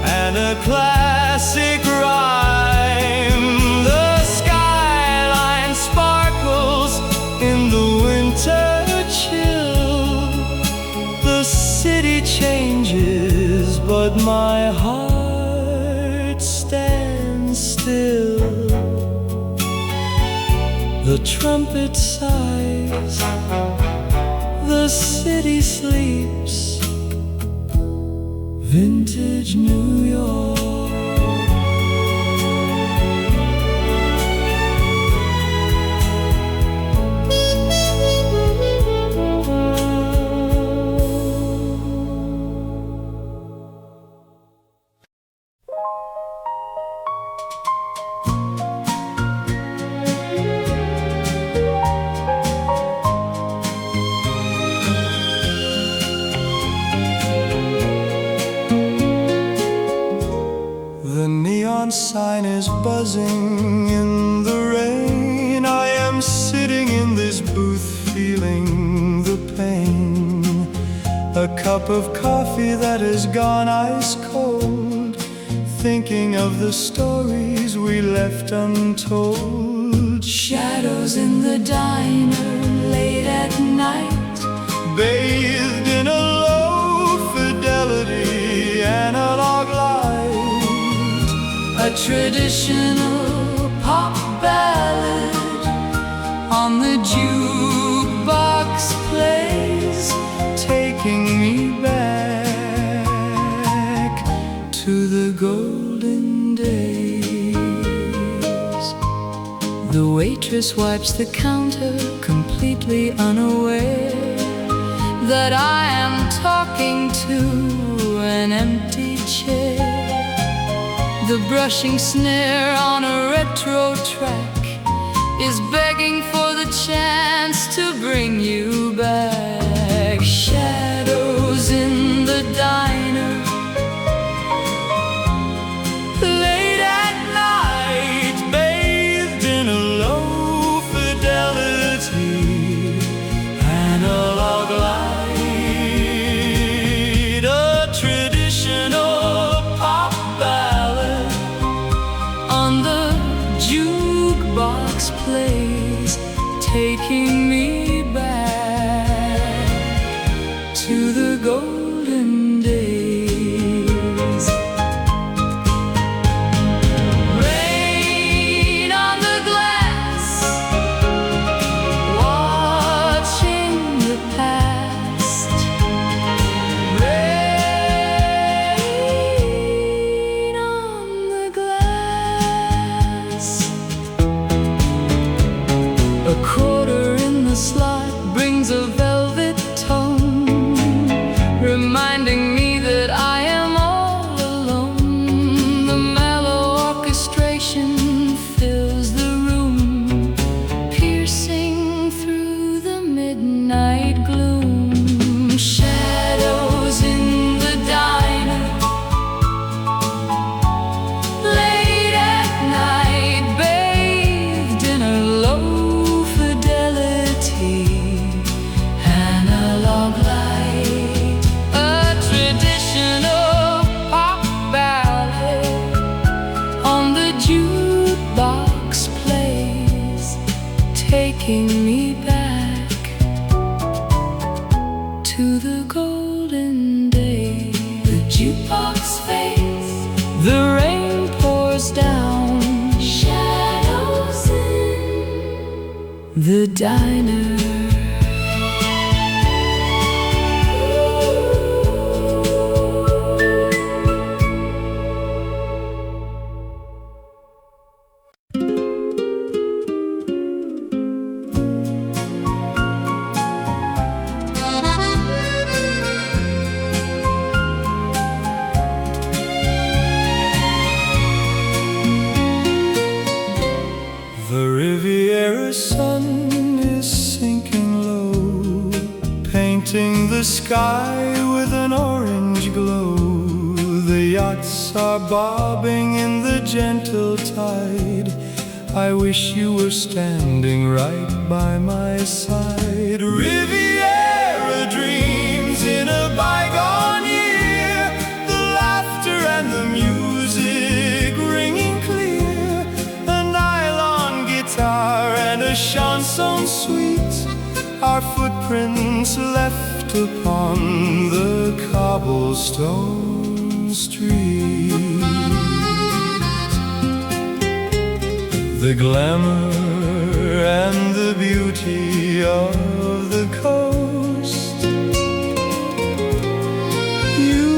and a classic rhyme. The skyline sparkles in the winter chill. The city changes, but my heart stands still. The trumpet sighs, the city sleeps. Vintage New York. The neon sign is buzzing in the rain. I am sitting in this booth feeling the pain. A cup of coffee that has gone ice cold, thinking of the stories we left untold. Shadows in the diner late at night, Bathed in a low fidelity analog light. a traditional pop ballad on the jukebox plays, Taking me back to the golden days. The waitress wipes the counter, completely unaware that I am talking to an empty chair. The brushing snare on a retro track is begging for the chance to bring you back. Shadows in the diner to the golden days. Rain on the glass, watching the past. Rain on the glass. A quarter in the slot brings a velvet tone, reminding me that I am all alone. The mellow orchestration fills the room, piercing through the midnight gloom. Shadows in the diner, late at night, bathed in a low fidelity analog light. A traditional pop ballad on the jukebox plays, taking me back to the golden days. The jukebox fades, the rain pours down, shadows in the diner. The Riviera sun is sinking low, painting the sky with an orange glow. The yachts are bobbing in the gentle tide. I wish you were standing right by my side. Riviera dreams in a bygone year, the laughter and the music ringing clear, a nylon guitar and a chanson sweet, our footprints left upon the cobblestone street. The glamour and the beauty of the coast, you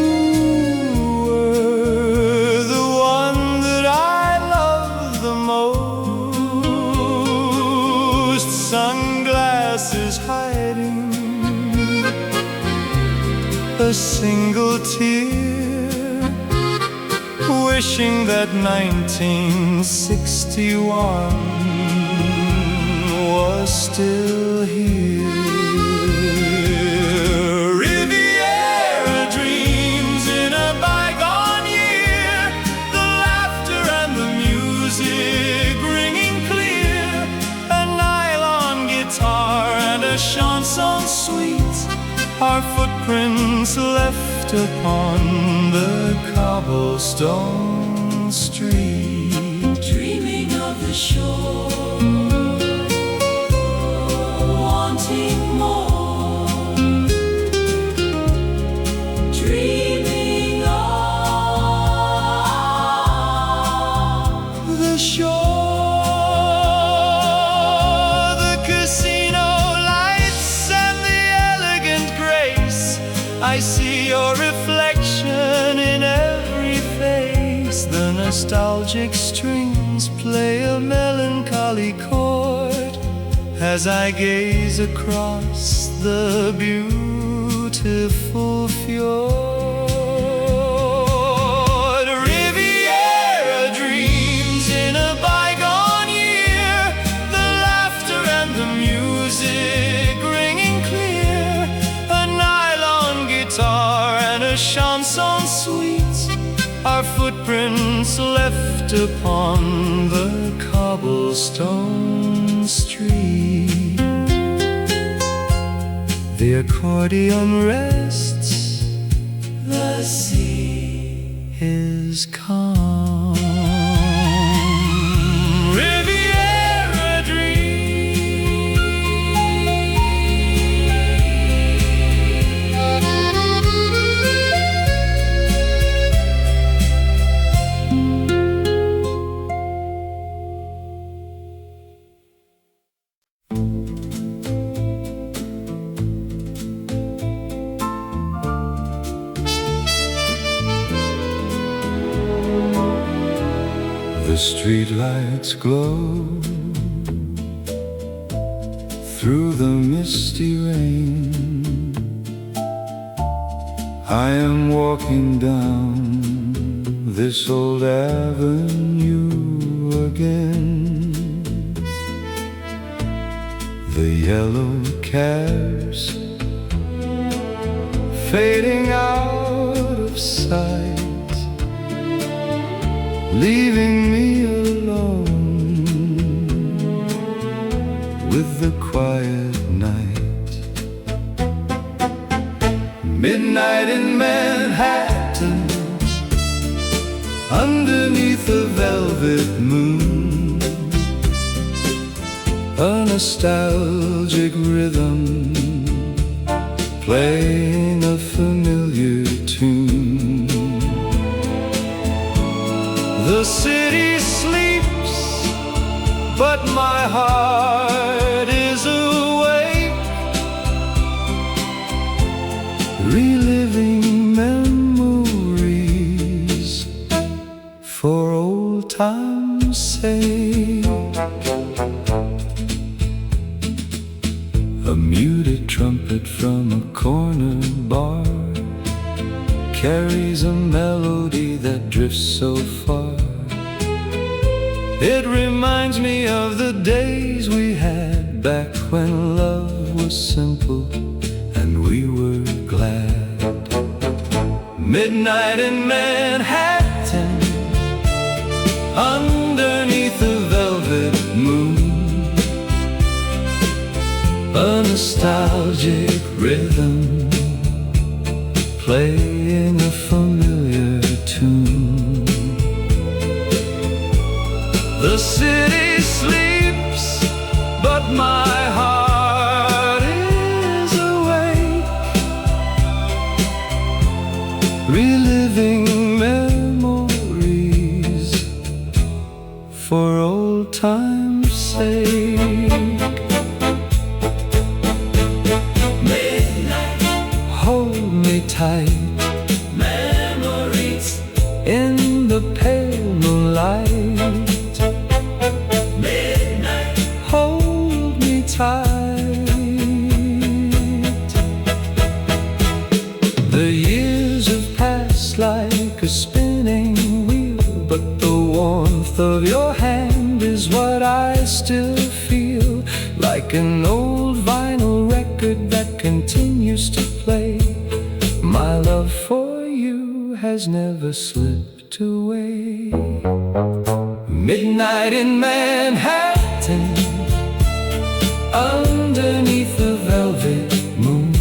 were the one that I loved the most. Sunglasses hiding a single tear, wishing that 1961 was still here. Riviera dreams in a bygone year, the laughter and the music ringing clear, a nylon guitar and a chanson sweet, our footprints left upon the cobblestone street. Dreaming of the shore, wanting more, dreaming of The shore, the casino lights and the elegant grace. I see your reflection in every face. The nostalgic strings play a melancholy chord as I gaze across the beautiful fjord. Riviera dreams in a bygone year, the laughter and the music ringing clear, a nylon guitar and a chanson sweet, our footprints left upon the cobblestone street. The accordion rests, the sea is calm. Riviera dreams. streetlights glow through the misty rain. I am walking down this old avenue again. The yellow cabs fading out of sight, leaving me alone with the quiet night. Midnight in Manhattan, underneath a velvet moon, a nostalgic rhythm playing a familiar tune. The city sleeps, but my heart is awake, reliving memories for old time's sake. A muted trumpet from a corner bar carries a melody that drifts so far. It reminds me of the days we had back when love was simple and we were glad. Midnight in Manhattan, underneath a velvet moon, a nostalgic rhythm playing a familiar tune. The city sleeps, but my heart is awake, reliving memories for old time's sake. Hold me tight, memories in the pale moonlight. Midnight, hold me tight. The years have passed like a spinning wheel, but the warmth of your hand is what I still feel, like an old vinyl record that continues to play. My love for you has never slipped away. Midnight in Manhattan, underneath the velvet moon,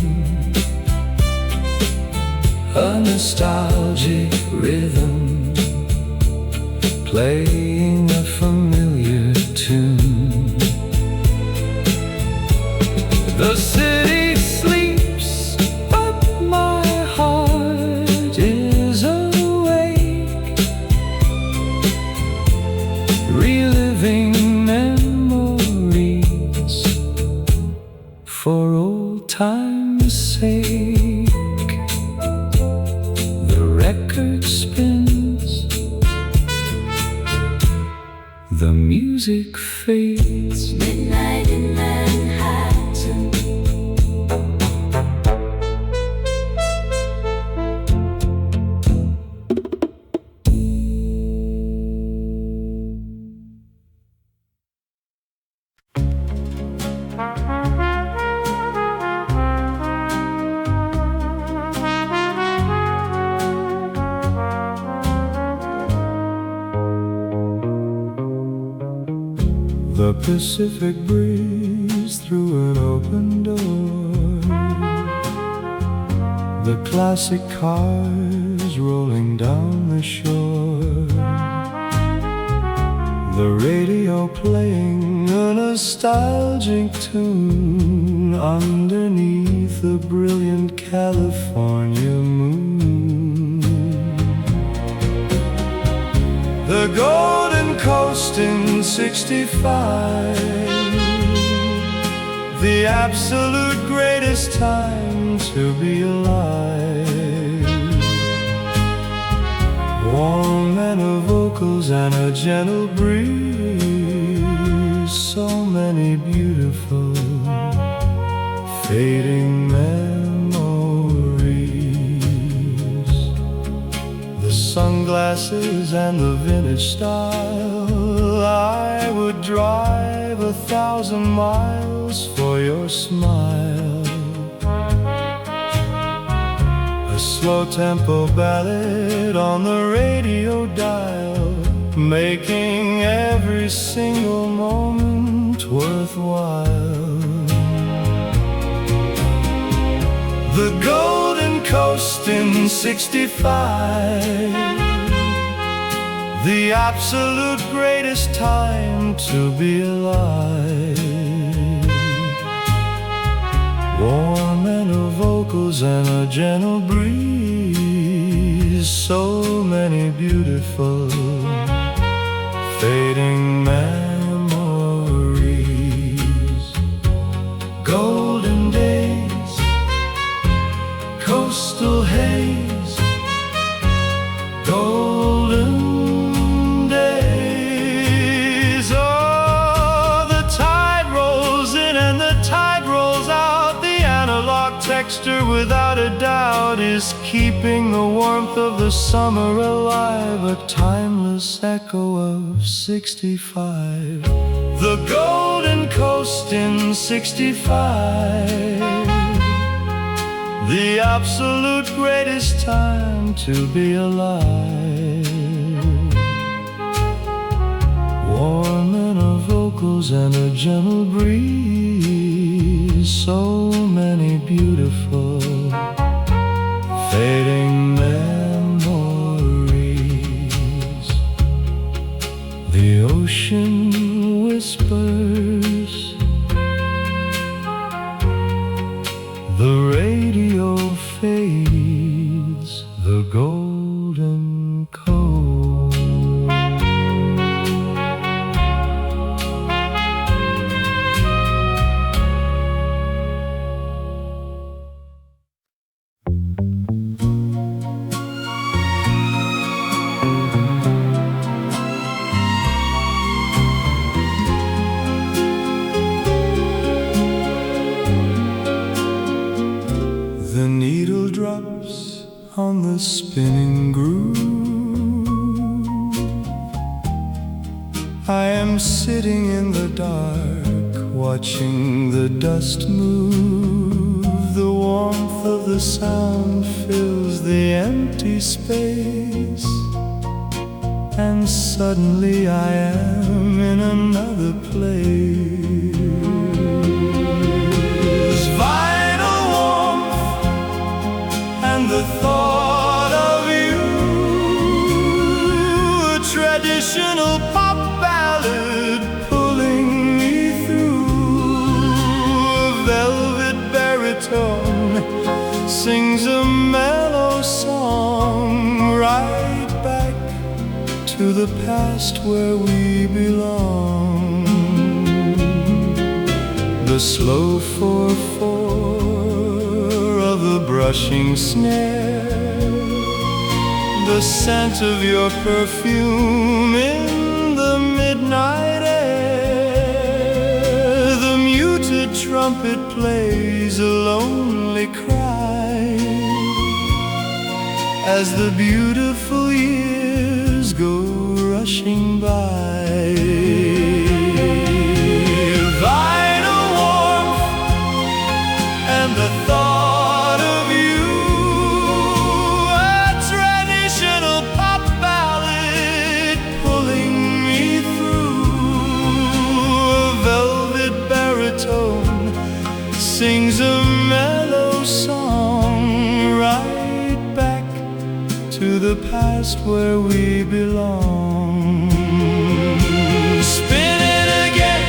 a nostalgic rhythm playing a familiar tune. The city sleeps, but my heart is awake, reliving memories for old time's sake. The record spins, the music fades. Midnight in Manhattan. The Pacific breeze through an open door, the classic cars rolling down the shore, the radio playing a nostalgic tune underneath the brilliant California moon. The Golden Coast in '65, the absolute greatest time to be alive. Warm and evoke vocals and a gentle breeze, so many beautiful fading memories. The sunglasses and the vintage style, I would drive 1,000 miles for your smile. A slow tempo ballad on the radio dial, making every single moment worthwhile. The Golden Coast in '65, the absolute greatest time to be alive. Warm mental vocals and a gentle breeze, so many beautiful fading memories. Golden days, coastal haze, golden days. Oh, the tide rolls in and the tide rolls out. The analog texture, without a doubt, is keeping the warmth of the summer alive, a timeless echo of '65. The Golden Coast in '65, the absolute greatest time to be alive. Warm inner vocals and a gentle breeze, so many beautiful fading memories. The ocean whispers, the radio fades, the Golden Coast. The needle drops on the spinning groove. I am sitting in the dark, watching the dust move. The warmth of the sound fills the empty space, and suddenly I am in another place. Vital warmth and the thought of you, a traditional pop ballad pulling me through. A velvet baritone sings a mellow song, right back to the past where we belong. The slow 4/4 of the brushing snare, the scent of your perfume in the midnight air. The muted trumpet plays a lonely cry as the beautiful years go rushing by. Vital warmth and the thought of you, a traditional pop ballad pulling me through. A velvet baritone sings a mellow song, right back to the past where we belong. Spin it again,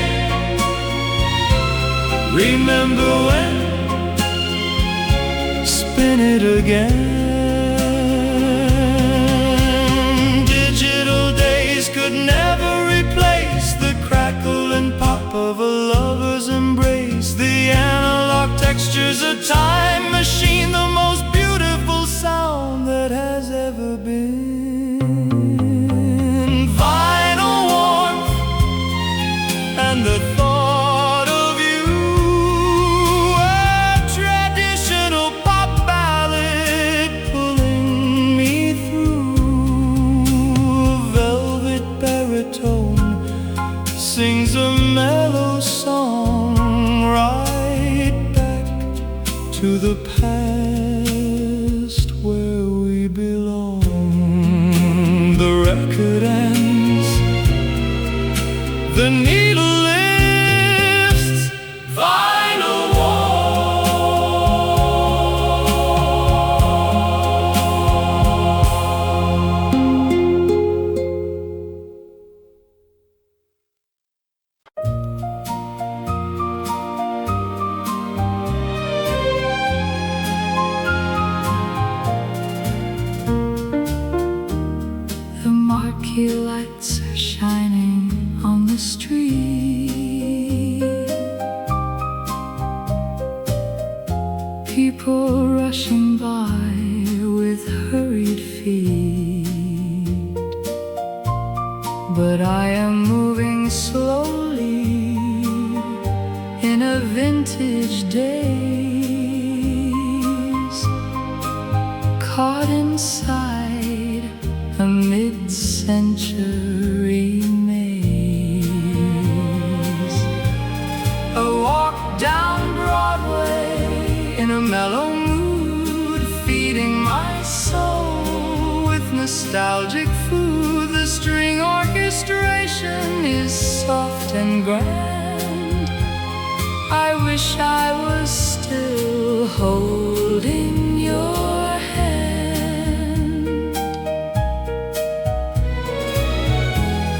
remember when? Spin it again. Digital days could never replace the crackle and pop of a lover's embrace. The analog texture's a time machine, the most beautiful sound that has ever been. nest where we belong. The record ends, the needle lifts, final The marquee lights are shining on the street. People rushing by with hurried feet. But I am moving slowly in a vintage daze, caught inside a mid-century maze. A walk down Broadway in a mellow mood, feeding my soul with nostalgic food. The string orchestration is soft and grand. I wish I was still holding your hand.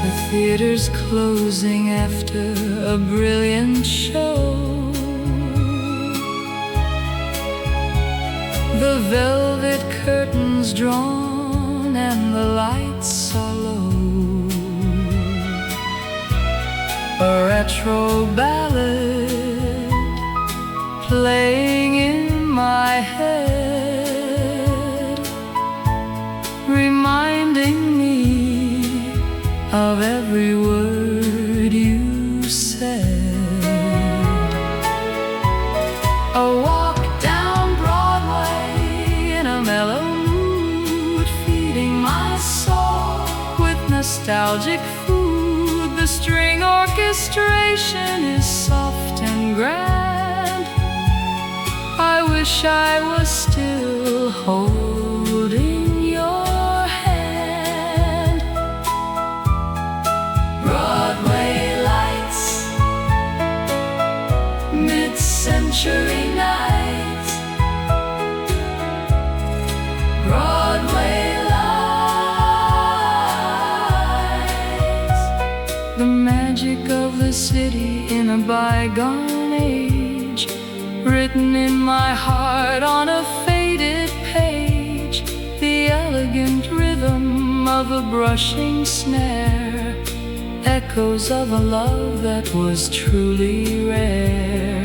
The theater's closing after a brilliant show. The velvet curtains drawn and the lights are low. A retro ballad playing in my head, reminding me of every word you said. A walk down Broadway in a mellow mood, feeding my soul with nostalgic food. The string orchestration is soft and grand. I wish I was still holding your hand. Broadway lights, mid-century nights. Broadway lights, the magic of the city in a bygone age, written in my heart on a faded page. The elegant rhythm of a brushing snare, echoes of a love that was truly rare.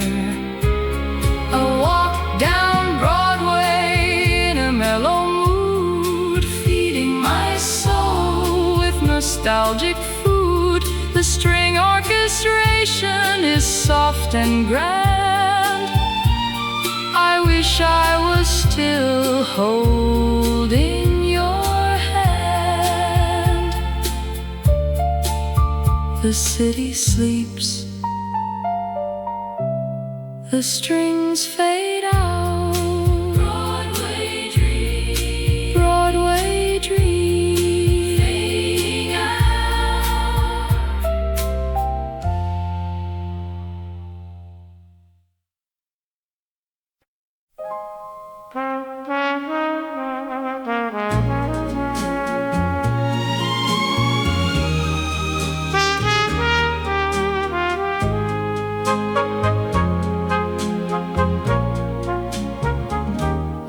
A walk down Broadway in a mellow mood, feeding my soul with nostalgic food. The string orchestration is soft and grand. I wish I was still holding your hand. The city sleeps, the strings fade out. Broadway dream, Broadway dream, fading out.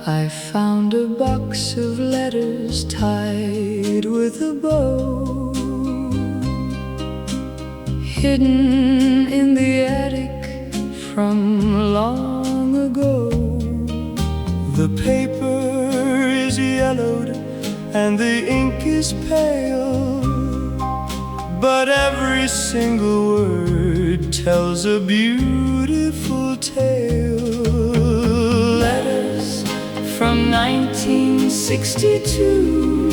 I found a box of letters tied with a bow, hidden in the attic from long ago. The paper is yellowed and the ink is pale, but every single word tells a beautiful tale. Letters from 1962.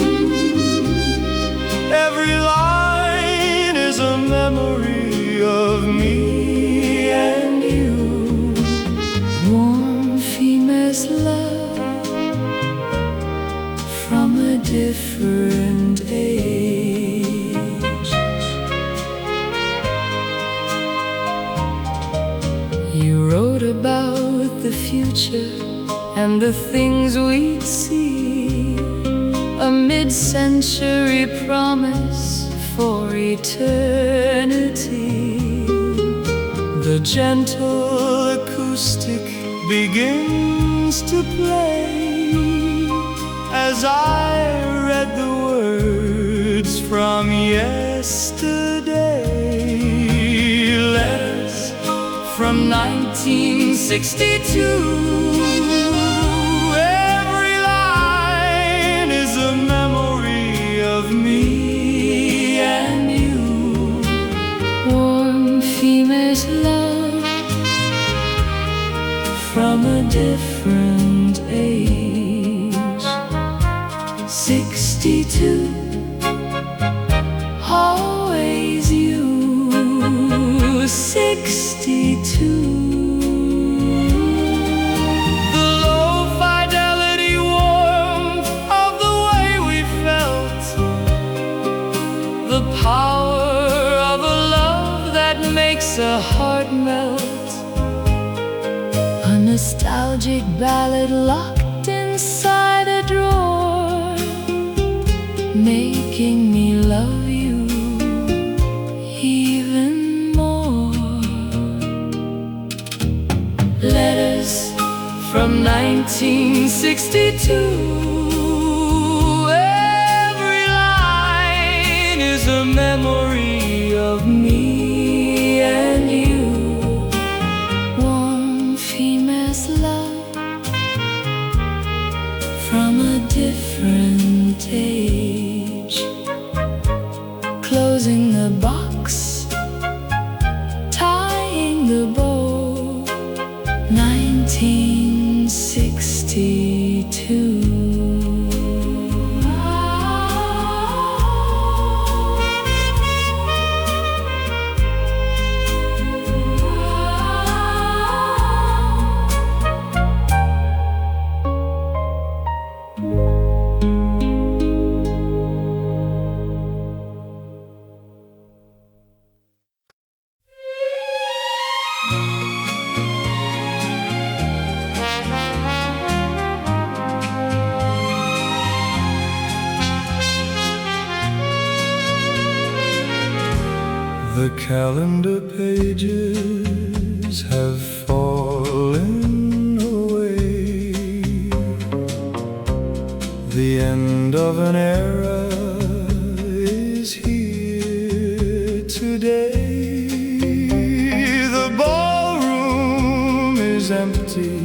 Every line is a memory of me and you. Warm females' love different age. You wrote about the future and the things we'd see, a mid-century promise for eternity. The gentle acoustic begins to play as I read the words from yesterday. Letters from 1962. Every line is a memory of me and you. Warm females love from a different age. 62, always you. 62. The low fidelity warmth of the way we felt, the power of a love that makes a heart melt, a nostalgic ballad locked inside a drawer, making me love you even more. Letters from 1962. Every line is a memory of me and you. Warm females love from a different age. Closing the box, tying the bow. 1962. The calendar pages have fallen away. The end of an era is here today. The ballroom is empty,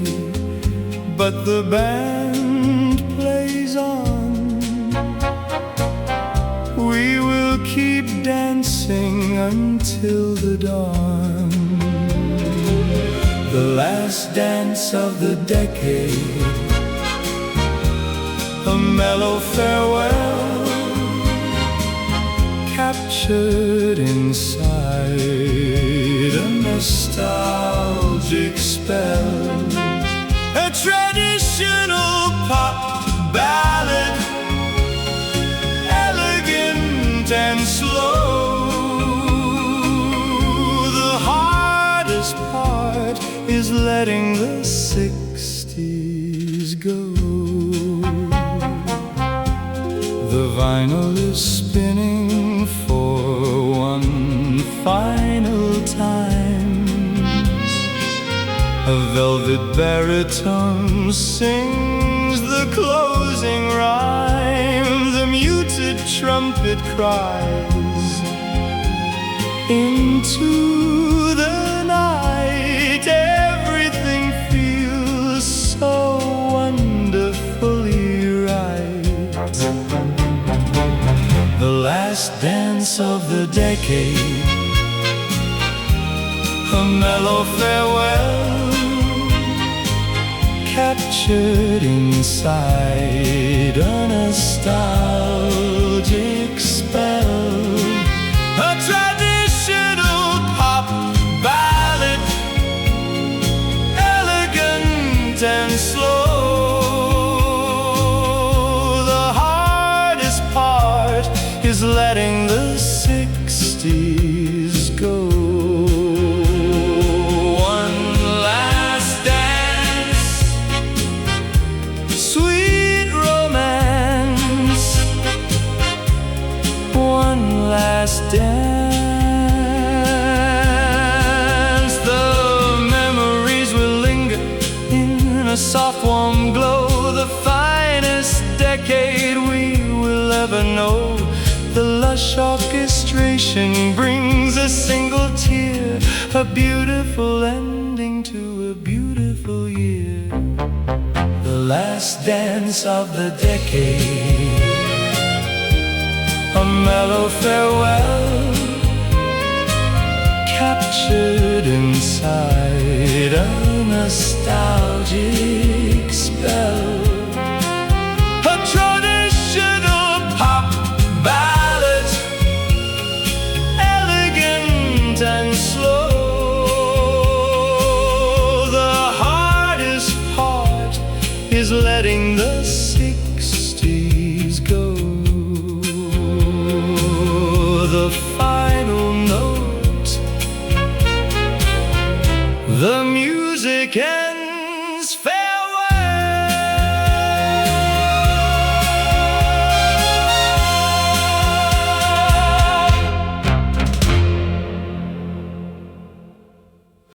but the band plays on. We will keep dancing until the dawn. The last dance of the decade, a mellow farewell, captured inside a nostalgic spell. A traditional pop ballad, elegant and slow. The hardest part is letting the 60s go. The vinyl is spinning for one final time. A velvet baritone sings the closing rhyme. The muted trumpet cries into the night. Everything feels so wonderfully right. The last dance of the decade, a mellow farewell, captured inside a nostalgic spell. A traditional pop ballad, elegant and slow. The heart dance. The memories will linger in a soft warm glow, the finest decade we will ever know. The lush orchestration brings a single tear, a beautiful ending to a beautiful year. The last dance of the decade, a mellow farewell, captured inside a nostalgic spell. A traditional pop ballad, elegant and slow. The hardest part is letting the 60s go. The final note, the music ends.